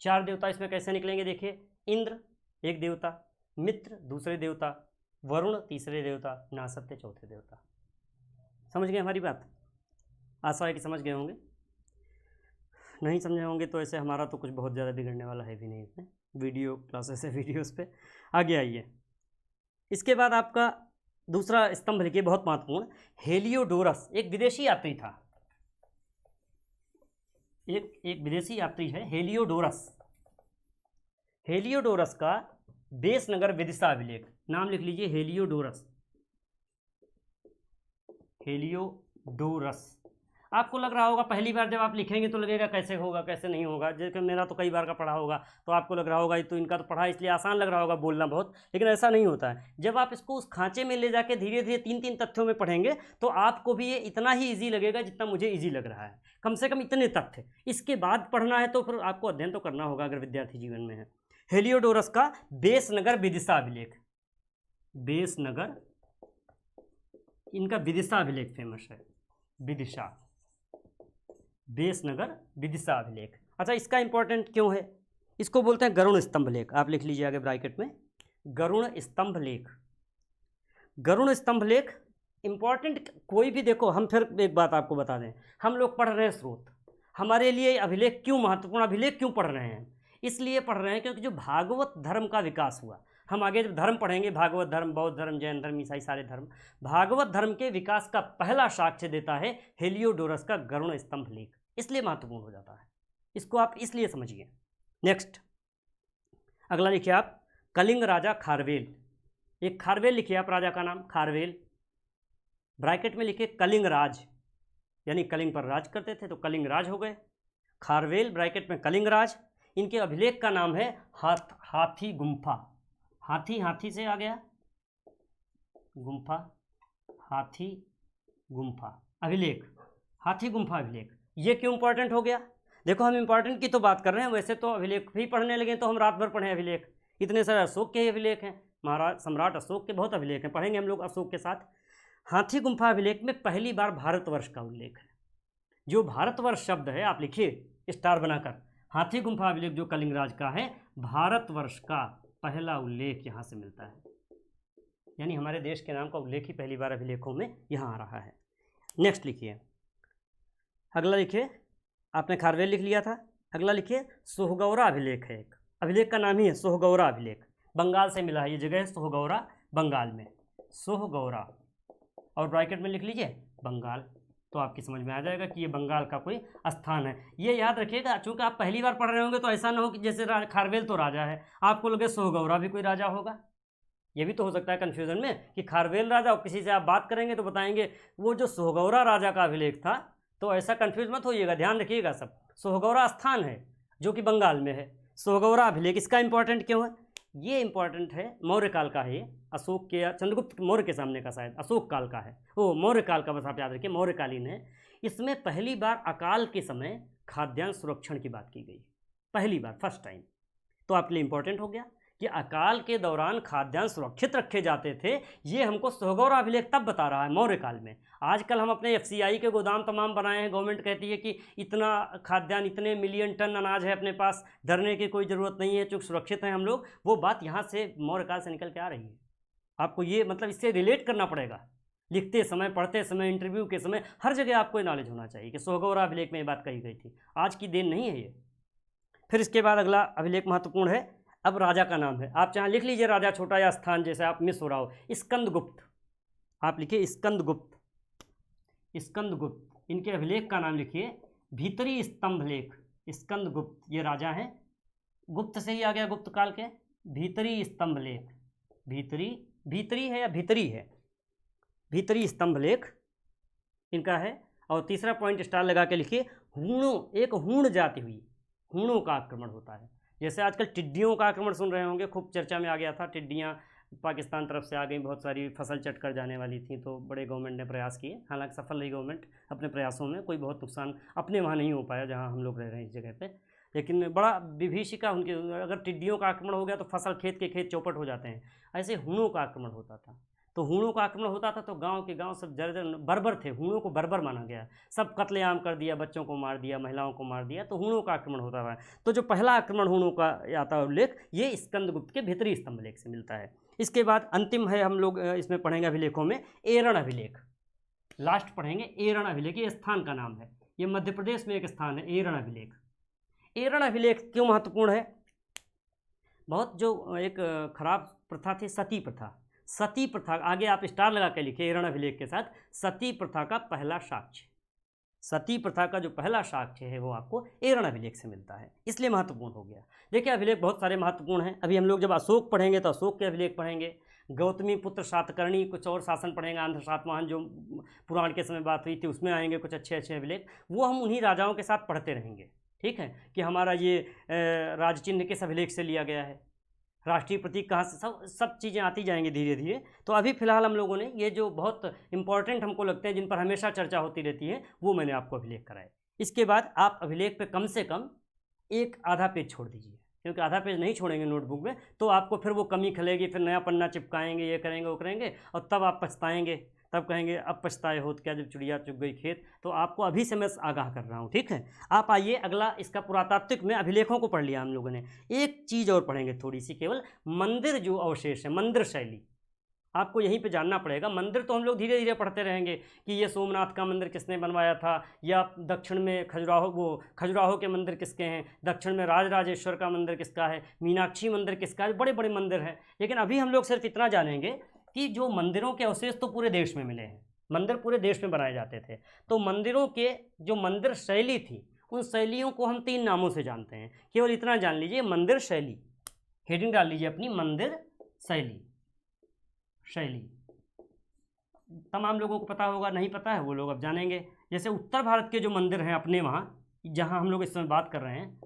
4 देवता इसमें कैसे निकलेंगे देखिए, इंद्र एक देवता, मित्र दूसरे देवता, वरुण तीसरे देवता, नासत्य चौथे देवता। समझ गए हमारी बात? आशा है कि समझ गए होंगे। नहीं समझे होंगे तो ऐसे हमारा तो कुछ बहुत ज़्यादा बिगड़ने वाला है भी नहीं इसमें, वीडियो क्लासेस है, वीडियोस पे आगे आइए। इसके बाद आपका दूसरा स्तंभ लिखिए, बहुत महत्वपूर्ण, हेलियोडोरस एक विदेशी यात्री था, एक विदेशी यात्री है हेलियोडोरस। हेलियोडोरस का बेस नगर विदिशा अभिलेख, नाम लिख लीजिए हेलियोडोरस। हेलियोडोरस आपको लग रहा होगा पहली बार जब आप लिखेंगे तो लगेगा कैसे होगा कैसे नहीं होगा, जैसे मेरा तो कई बार का पढ़ा होगा तो आपको लग रहा होगा ये तो इनका तो पढ़ा इसलिए आसान लग रहा होगा बोलना बहुत, लेकिन ऐसा नहीं होता है। जब आप इसको उस खांचे में ले जाके धीरे धीरे 3-3 तथ्यों में पढ़ेंगे तो आपको भी ये इतना ही ईजी लगेगा जितना मुझे ईजी लग रहा है, कम से कम इतने तथ्य। इसके बाद पढ़ना है तो फिर आपको अध्ययन तो करना होगा अगर विद्यार्थी जीवन में है। हेलियोडोरस का बेस नगर विदिशा अभिलेख, बेस नगर, इनका विदिशा अभिलेख फेमस है, विदिशा, बेस नगर विदिशा अभिलेख। अच्छा, इसका इंपॉर्टेंट क्यों है? इसको बोलते हैं गरुण स्तंभ लेख। आप लिख लीजिए आगे ब्रैकेट में, गरुण स्तंभ लेख। गरुण स्तंभ लेख इंपॉर्टेंट, कोई भी देखो, हम फिर एक बात आपको बता दें, हम लोग पढ़ रहे हैं स्रोत, हमारे लिए अभिलेख क्यों महत्वपूर्ण, अभिलेख क्यों पढ़ रहे हैं? इसलिए पढ़ रहे हैं क्योंकि जो भागवत धर्म का विकास हुआ, हम आगे जब धर्म पढ़ेंगे, भागवत धर्म, बौद्ध धर्म, जैन धर्म, ईसाई सारे धर्म, भागवत धर्म के विकास का पहला साक्ष्य देता है हेलियोडोरस का गरुण स्तंभ लेख, इसलिए महत्वपूर्ण हो जाता है। इसको आप इसलिए समझिए। नेक्स्ट अगला लिखिए आप, कलिंग राजा खारवेल। एक खारवेल लिखिए आप, राजा का नाम खारवेल, ब्रैकेट में लिखिए कलिंग राज, यानी कलिंग पर राज करते थे तो कलिंग राज हो गए, खारवेल ब्रैकेट में कलिंग राज। इनके अभिलेख का नाम है हाथी गुम्फा। हाथी, हाथी से आ गया गुम्फा, हाथी गुम्फा अभिलेख, हाथी गुम्फा अभिलेख। ये क्यों इंपॉर्टेंट हो गया? देखो, हम इंपॉर्टेंट की तो बात कर रहे हैं, वैसे तो अभिलेख भी पढ़ने लगे तो हम रात भर पढ़ें अभिलेख, इतने सारे अशोक के अभिलेख हैं, महाराज सम्राट अशोक के बहुत अभिलेख हैं, पढ़ेंगे हम लोग अशोक के साथ। हाथी गुम्फा अभिलेख में पहली बार भारतवर्ष का उल्लेख है। जो भारतवर्ष शब्द है आप लिखिए स्टार बनाकर, हाथी गुम्फा अभिलेख जो कलिंगराज का है, भारतवर्ष का पहला उल्लेख यहाँ से मिलता है, यानी हमारे देश के नाम का उल्लेख ही पहली बार अभिलेखों में यहाँ आ रहा है। नेक्स्ट लिखिए, अगला लिखिए, आपने खारवेल लिख लिया था, अगला लिखिए सोहगौरा अभिलेख है, एक अभिलेख का नाम ही है सोहगौरा अभिलेख, बंगाल से मिला है, ये जगह है सोहगौरा, बंगाल में, सोहगौरा, और ब्रैकेट में लिख लीजिए बंगाल, तो आपकी समझ में आ जाएगा कि ये बंगाल का कोई स्थान है। ये याद रखिएगा, चूँकि आप पहली बार पढ़ रहे होंगे तो ऐसा ना हो कि जैसे खारवेल तो राजा है, आपको लगे सोहगौरा भी कोई राजा होगा, ये भी तो हो सकता है कन्फ्यूज़न में कि खारवेल राजा, और किसी से आप बात करेंगे तो बताएंगे वो जो सोहगौरा राजा का अभिलेख था, तो ऐसा कन्फ्यूज मत होइएगा, ध्यान रखिएगा सब। सोहगौरा स्थान है जो कि बंगाल में है, सोहगौरा अभिलेख। इसका इंपॉर्टेंट क्यों है? ये इंपॉर्टेंट है, मौर्य काल का है ये, अशोक के या चंद्रगुप्त मौर्य के सामने का, शायद अशोक काल का है, वो मौर्य काल का, बस आप याद रखिए मौर्यकालीन है। इसमें पहली बार अकाल के समय खाद्यान्न सुरक्षण की बात की गई, पहली बार, फर्स्ट टाइम, तो आपके लिए इंपॉर्टेंट हो गया कि अकाल के दौरान खाद्यान्न सुरक्षित रखे जाते थे। ये हमको सोहगौरा अभिलेख तब बता रहा है मौर्य काल में। आजकल हम अपने FCI के गोदाम तमाम बनाए हैं, गवर्नमेंट कहती है कि इतना खाद्यान्न, इतने मिलियन टन अनाज है अपने पास, डरने की कोई ज़रूरत नहीं है, चूँकि सुरक्षित हैं हम लोग, वो बात यहाँ से मौर्य काल से निकल के आ रही है। आपको ये मतलब इससे रिलेट करना पड़ेगा, लिखते समय, पढ़ते समय, इंटरव्यू के समय, हर जगह आपको ये नॉलेज होना चाहिए कि सोहगौरा अभिलेख में ये बात कही गई थी, आज की देन नहीं है ये। फिर इसके बाद अगला अभिलेख महत्वपूर्ण है, अब राजा का नाम है, आप चाहे लिख लीजिए राजा छोटा या स्थान, जैसे आप मिस हो रहा हो, स्कंदगुप्त, आप लिखिए स्कंदगुप्त, स्कंदगुप्त। इनके अभिलेख का नाम लिखिए भीतरी स्तंभ लेख, स्कंदगुप्त, ये राजा हैं, गुप्त से ही आ गया, गुप्त काल के, भीतरी स्तंभ लेख, भीतरी, भीतरी है या भीतरी है, भीतरी स्तंभ लेख इनका है। और तीसरा पॉइंट स्टार लगा के लिखिए हूणों, एक हूण जाति हुई, हूणों का आक्रमण होता है, जैसे आजकल टिड्डियों का आक्रमण सुन रहे होंगे, खूब चर्चा में आ गया था, टिड्डियाँ पाकिस्तान तरफ से आ गई, बहुत सारी फसल चट कर जाने वाली थी, तो बड़े गवर्नमेंट ने प्रयास किए, हालांकि सफल रही गवर्नमेंट अपने प्रयासों में, कोई बहुत नुकसान अपने वहाँ नहीं हो पाया जहाँ हम लोग रह रहे हैं इस जगह पे, लेकिन बड़ा विभीषिका उनके, अगर टिड्डियों का आक्रमण हो गया तो फसल, खेत के खेत चौपट हो जाते हैं, ऐसे हूणों का आक्रमण होता था। तो हूणों का आक्रमण होता था तो गांव के गांव सब जर्जर बर्बर थे, हूणों को बर्बर माना गया, सब कत्लेआम कर दिया, बच्चों को मार दिया, महिलाओं को मार दिया, तो हूणों का आक्रमण होता था। तो जो पहला आक्रमण हूणों का आता है उल्लेख, ये स्कंदगुप्त के भीतरी स्तंभ लेख से मिलता है। इसके बाद अंतिम है, हम लोग इसमें पढ़ेंगे अभिलेखों में एरण अभिलेख, लास्ट पढ़ेंगे एरण अभिलेख। ये स्थान का नाम है, ये मध्य प्रदेश में एक स्थान है एरण अभिलेख। एरण अभिलेख क्यों महत्वपूर्ण है? बहुत जो एक खराब प्रथा थी सती प्रथा, सती प्रथा, आगे आप स्टार लगा के लिखिए एरण अभिलेख के साथ, सती प्रथा का पहला साक्ष्य, सती प्रथा का जो पहला साक्ष्य है वो आपको एरण अभिलेख से मिलता है, इसलिए महत्वपूर्ण हो गया। देखिए अभिलेख बहुत सारे महत्वपूर्ण हैं। अभी हम लोग जब अशोक पढ़ेंगे तो अशोक के अभिलेख पढ़ेंगे, गौतमी पुत्र सातकर्णी, कुछ और शासन पढ़ेंगे, आंध्र सातवाहन जो पुराण के समय बात हुई थी उसमें आएंगे कुछ अच्छे अच्छे अभिलेख, वो हम उन्हीं राजाओं के साथ पढ़ते रहेंगे। ठीक है, कि हमारा ये राजचिन्ह किस अभिलेख से लिया गया है, राष्ट्रीय प्रतीक कहाँ से, सब चीज़ें आती जाएंगी धीरे धीरे। तो अभी फ़िलहाल हम लोगों ने ये जो बहुत इंपॉर्टेंट हमको लगते हैं, जिन पर हमेशा चर्चा होती रहती है, वो मैंने आपको अभिलेख कराए। इसके बाद आप अभिलेख पे कम से कम एक आधा पेज छोड़ दीजिए, क्योंकि आधा पेज नहीं छोड़ेंगे नोटबुक में तो आपको फिर वो कमी खलेगी, फिर नया पन्ना चिपकाएंगे, ये करेंगे वो करेंगे, और तब आप पछताएंगे, तब कहेंगे अब पछताए होत क्या जब चिड़िया चुग गई खेत। तो आपको अभी से मैं आगाह कर रहा हूँ। ठीक है, आप आइए अगला, इसका पुरातात्विक में अभिलेखों को पढ़ लिया हम लोगों ने, एक चीज़ और पढ़ेंगे थोड़ी सी, केवल मंदिर जो अवशेष है, मंदिर शैली आपको यहीं पे जानना पड़ेगा। मंदिर तो हम लोग धीरे धीरे पढ़ते रहेंगे कि ये सोमनाथ का मंदिर किसने बनवाया था, या दक्षिण में खजुराहो के मंदिर किसके हैं, दक्षिण में राजराजेश्वर का मंदिर किसका है, मीनाक्षी मंदिर किसका है, बड़े बड़े मंदिर हैं। लेकिन अभी हम लोग सिर्फ इतना जानेंगे कि जो मंदिरों के अवशेष तो पूरे देश में मिले हैं, मंदिर पूरे देश में बनाए जाते थे, तो मंदिरों के जो मंदिर शैली थी उन शैलियों को हम 3 नामों से जानते हैं। केवल इतना जान लीजिए, मंदिर शैली, हेडिंग डाल लीजिए अपनी, मंदिर शैली, शैली तमाम लोगों को पता होगा, नहीं पता है वो लोग अब जानेंगे। जैसे उत्तर भारत के जो मंदिर हैं अपने वहाँ, जहाँ हम लोग इस समय बात कर रहे हैं,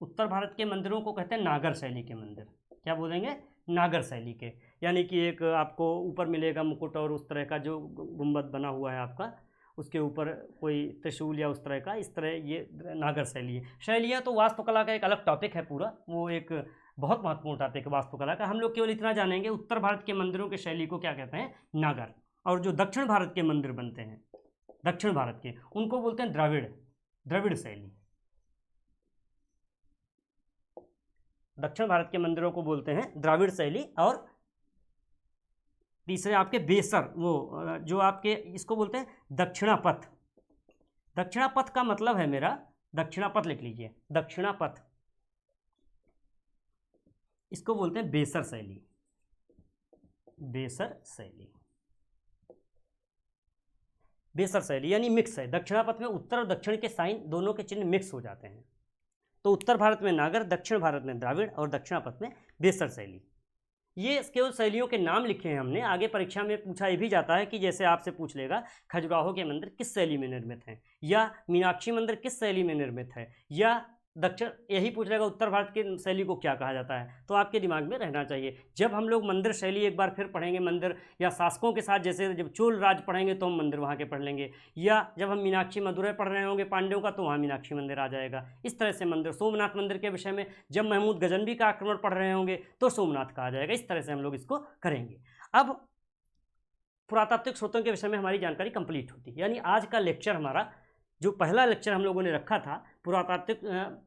उत्तर भारत के मंदिरों को कहते हैं नागर शैली के मंदिर। क्या बोलेंगे? नागर शैली के, यानी कि एक आपको ऊपर मिलेगा मुकुट और उस तरह का जो गुंबद बना हुआ है आपका, उसके ऊपर कोई त्रिशूल या उस तरह का, इस तरह ये नागर शैली है। शैलियाँ तो वास्तुकला का एक अलग टॉपिक है पूरा, वो एक बहुत महत्वपूर्ण टॉपिक है वास्तुकला का। हम लोग केवल इतना जानेंगे उत्तर भारत के मंदिरों के शैली को क्या कहते हैं, नागर। और जो दक्षिण भारत के मंदिर बनते हैं, दक्षिण भारत के, उनको बोलते हैं द्रविड़, द्रविड़ शैली। दक्षिण भारत के मंदिरों को बोलते हैं द्राविड़ शैली। और तीसरे आपके बेसर, वो जो आपके इसको बोलते हैं दक्षिणापथ। दक्षिणापथ का मतलब है मेरा, दक्षिणापथ लिख लीजिए, दक्षिणापथ, इसको बोलते हैं बेसर शैली, बेसर शैली, बेसर शैली यानी मिक्स है। दक्षिणापथ में उत्तर और दक्षिण के साइन दोनों के चिन्ह मिक्स हो जाते हैं। तो उत्तर भारत में नागर, दक्षिण भारत में द्राविड़ और दक्षिणापथ में बेसर शैली। ये केवल शैलियों के नाम लिखे हैं हमने। आगे परीक्षा में पूछा ये भी जाता है कि जैसे आपसे पूछ लेगा खजुराहो के मंदिर किस शैली में निर्मित हैं, या मीनाक्षी मंदिर किस शैली में निर्मित है, या दक्षिण, यही पूछ लेगा उत्तर भारत की शैली को क्या कहा जाता है। तो आपके दिमाग में रहना चाहिए। जब हम लोग मंदिर शैली एक बार फिर पढ़ेंगे, मंदिर या शासकों के साथ, जैसे जब चोल राज पढ़ेंगे तो हम मंदिर वहाँ के पढ़ लेंगे, या जब हम मीनाक्षी मदुरै पढ़ रहे होंगे पांड्यों का तो वहाँ मीनाक्षी मंदिर आ जाएगा। इस तरह से मंदिर, सोमनाथ मंदिर के विषय में जब महमूद गजनवी का आक्रमण पढ़ रहे होंगे तो सोमनाथ का आ जाएगा। इस तरह से हम लोग इसको करेंगे। अब पुरातात्विक स्रोतों के विषय में हमारी जानकारी कंप्लीट होती है। यानी आज का लेक्चर, हमारा जो पहला लेक्चर हम लोगों ने रखा था पुरातात्विक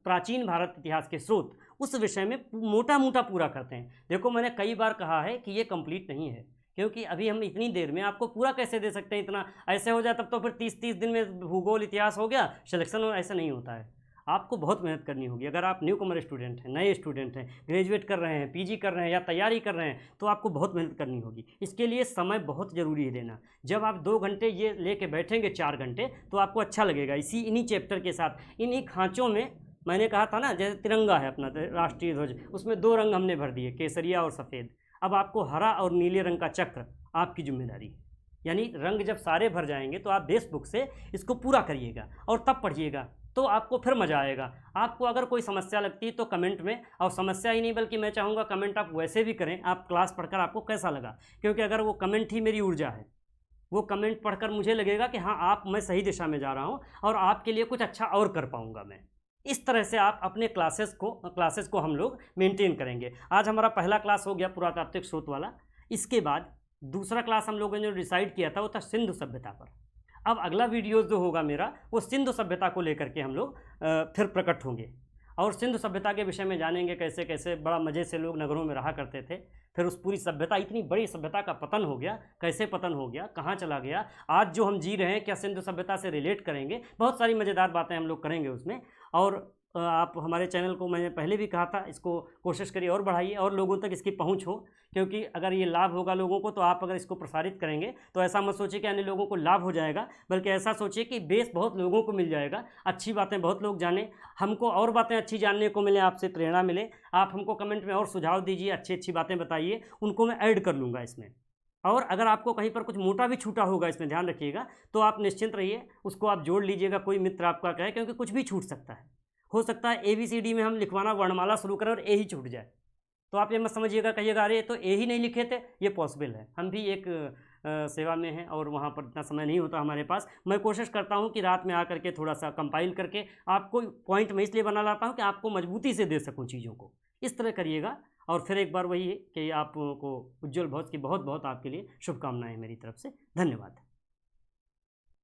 प्राचीन भारत इतिहास के स्रोत, उस विषय में मोटा मोटा पूरा करते हैं। देखो मैंने कई बार कहा है कि ये कंप्लीट नहीं है, क्योंकि अभी हम इतनी देर में आपको पूरा कैसे दे सकते हैं। इतना ऐसे हो जाए तब तो फिर 30 दिन में भूगोल इतिहास हो गया, सिलेक्शन ऐसा नहीं होता है। आपको बहुत मेहनत करनी होगी। अगर आप न्यू कमर स्टूडेंट हैं, नए स्टूडेंट हैं, ग्रेजुएट कर रहे हैं, पीजी कर रहे हैं या तैयारी कर रहे हैं, तो आपको बहुत मेहनत करनी होगी। इसके लिए समय बहुत ज़रूरी है देना। जब आप 2 घंटे ये लेके बैठेंगे, 4 घंटे, तो आपको अच्छा लगेगा। इन्हीं चैप्टर के साथ, इन्हीं खाँचों में, मैंने कहा था ना, जैसे तिरंगा है अपना राष्ट्रीय ध्वज, उसमें 2 रंग हमने भर दिए, केसरिया और सफ़ेद। अब आपको हरा और नीले रंग का चक्र आपकी जिम्मेदारी है। यानी रंग जब सारे भर जाएंगे तो आप बेस बुक से इसको पूरा करिएगा और तब पढ़िएगा, तो आपको फिर मज़ा आएगा। आपको अगर कोई समस्या लगती है तो कमेंट में, और समस्या ही नहीं बल्कि मैं चाहूँगा कमेंट आप वैसे भी करें, आप क्लास पढ़कर आपको कैसा लगा, क्योंकि अगर वो कमेंट ही मेरी ऊर्जा है, वो कमेंट पढ़कर मुझे लगेगा कि हाँ मैं सही दिशा में जा रहा हूँ और आपके लिए कुछ अच्छा और कर पाऊँगा मैं। इस तरह से आप अपने क्लासेस को हम लोग मेंटेन करेंगे। आज हमारा पहला क्लास हो गया पुरातात्विक स्रोत वाला। इसके बाद दूसरा क्लास हम लोगों ने जो डिसाइड किया था वो था सिंधु सभ्यता पर। अब अगला वीडियो जो होगा मेरा वो सिंधु सभ्यता को लेकर के हम लोग फिर प्रकट होंगे और सिंधु सभ्यता के विषय में जानेंगे कैसे कैसे बड़ा मज़े से लोग नगरों में रहा करते थे। फिर उस पूरी सभ्यता, इतनी बड़ी सभ्यता का पतन हो गया, कैसे पतन हो गया, कहाँ चला गया, आज जो हम जी रहे हैं क्या सिंधु सभ्यता से रिलेट करेंगे। बहुत सारी मज़ेदार बातें हम लोग करेंगे उसमें। और आप हमारे चैनल को, मैंने पहले भी कहा था, इसको कोशिश करिए और बढ़ाइए और लोगों तक इसकी पहुंच हो, क्योंकि अगर ये लाभ होगा लोगों को तो आप अगर इसको प्रसारित करेंगे तो ऐसा मत सोचिए कि अन्य लोगों को लाभ हो जाएगा, बल्कि ऐसा सोचिए कि बेस बहुत लोगों को मिल जाएगा, अच्छी बातें बहुत लोग जाने, हमको और बातें अच्छी जानने को मिले, आपसे प्रेरणा मिले। आप हमको कमेंट में और सुझाव दीजिए, अच्छी अच्छी बातें बताइए, उनको मैं ऐड कर लूँगा इसमें। और अगर आपको कहीं पर कुछ मोटा भी छूटा होगा इसमें ध्यान रखिएगा, तो आप निश्चिंत रहिए, उसको आप जोड़ लीजिएगा, कोई मित्र आपका कहे, क्योंकि कुछ भी छूट सकता है। हो सकता है ABCD में हम लिखवाना वर्णमाला शुरू करें और ए ही छूट जाए, तो आप ये मत समझिएगा, कहिएगा अरे तो ए ही नहीं लिखे थे। ये पॉसिबल है, हम भी एक सेवा में हैं और वहाँ पर इतना समय नहीं होता हमारे पास। मैं कोशिश करता हूँ कि रात में आकर के थोड़ा सा कंपाइल करके आपको पॉइंट मैं इसलिए बना लाता हूँ कि आपको मजबूती से दे सकूँ चीज़ों को। इस तरह करिएगा। और फिर एक बार वही है कि आपको उज्ज्वल भविष्य की बहुत बहुत आपके लिए शुभकामनाएं मेरी तरफ से। धन्यवाद।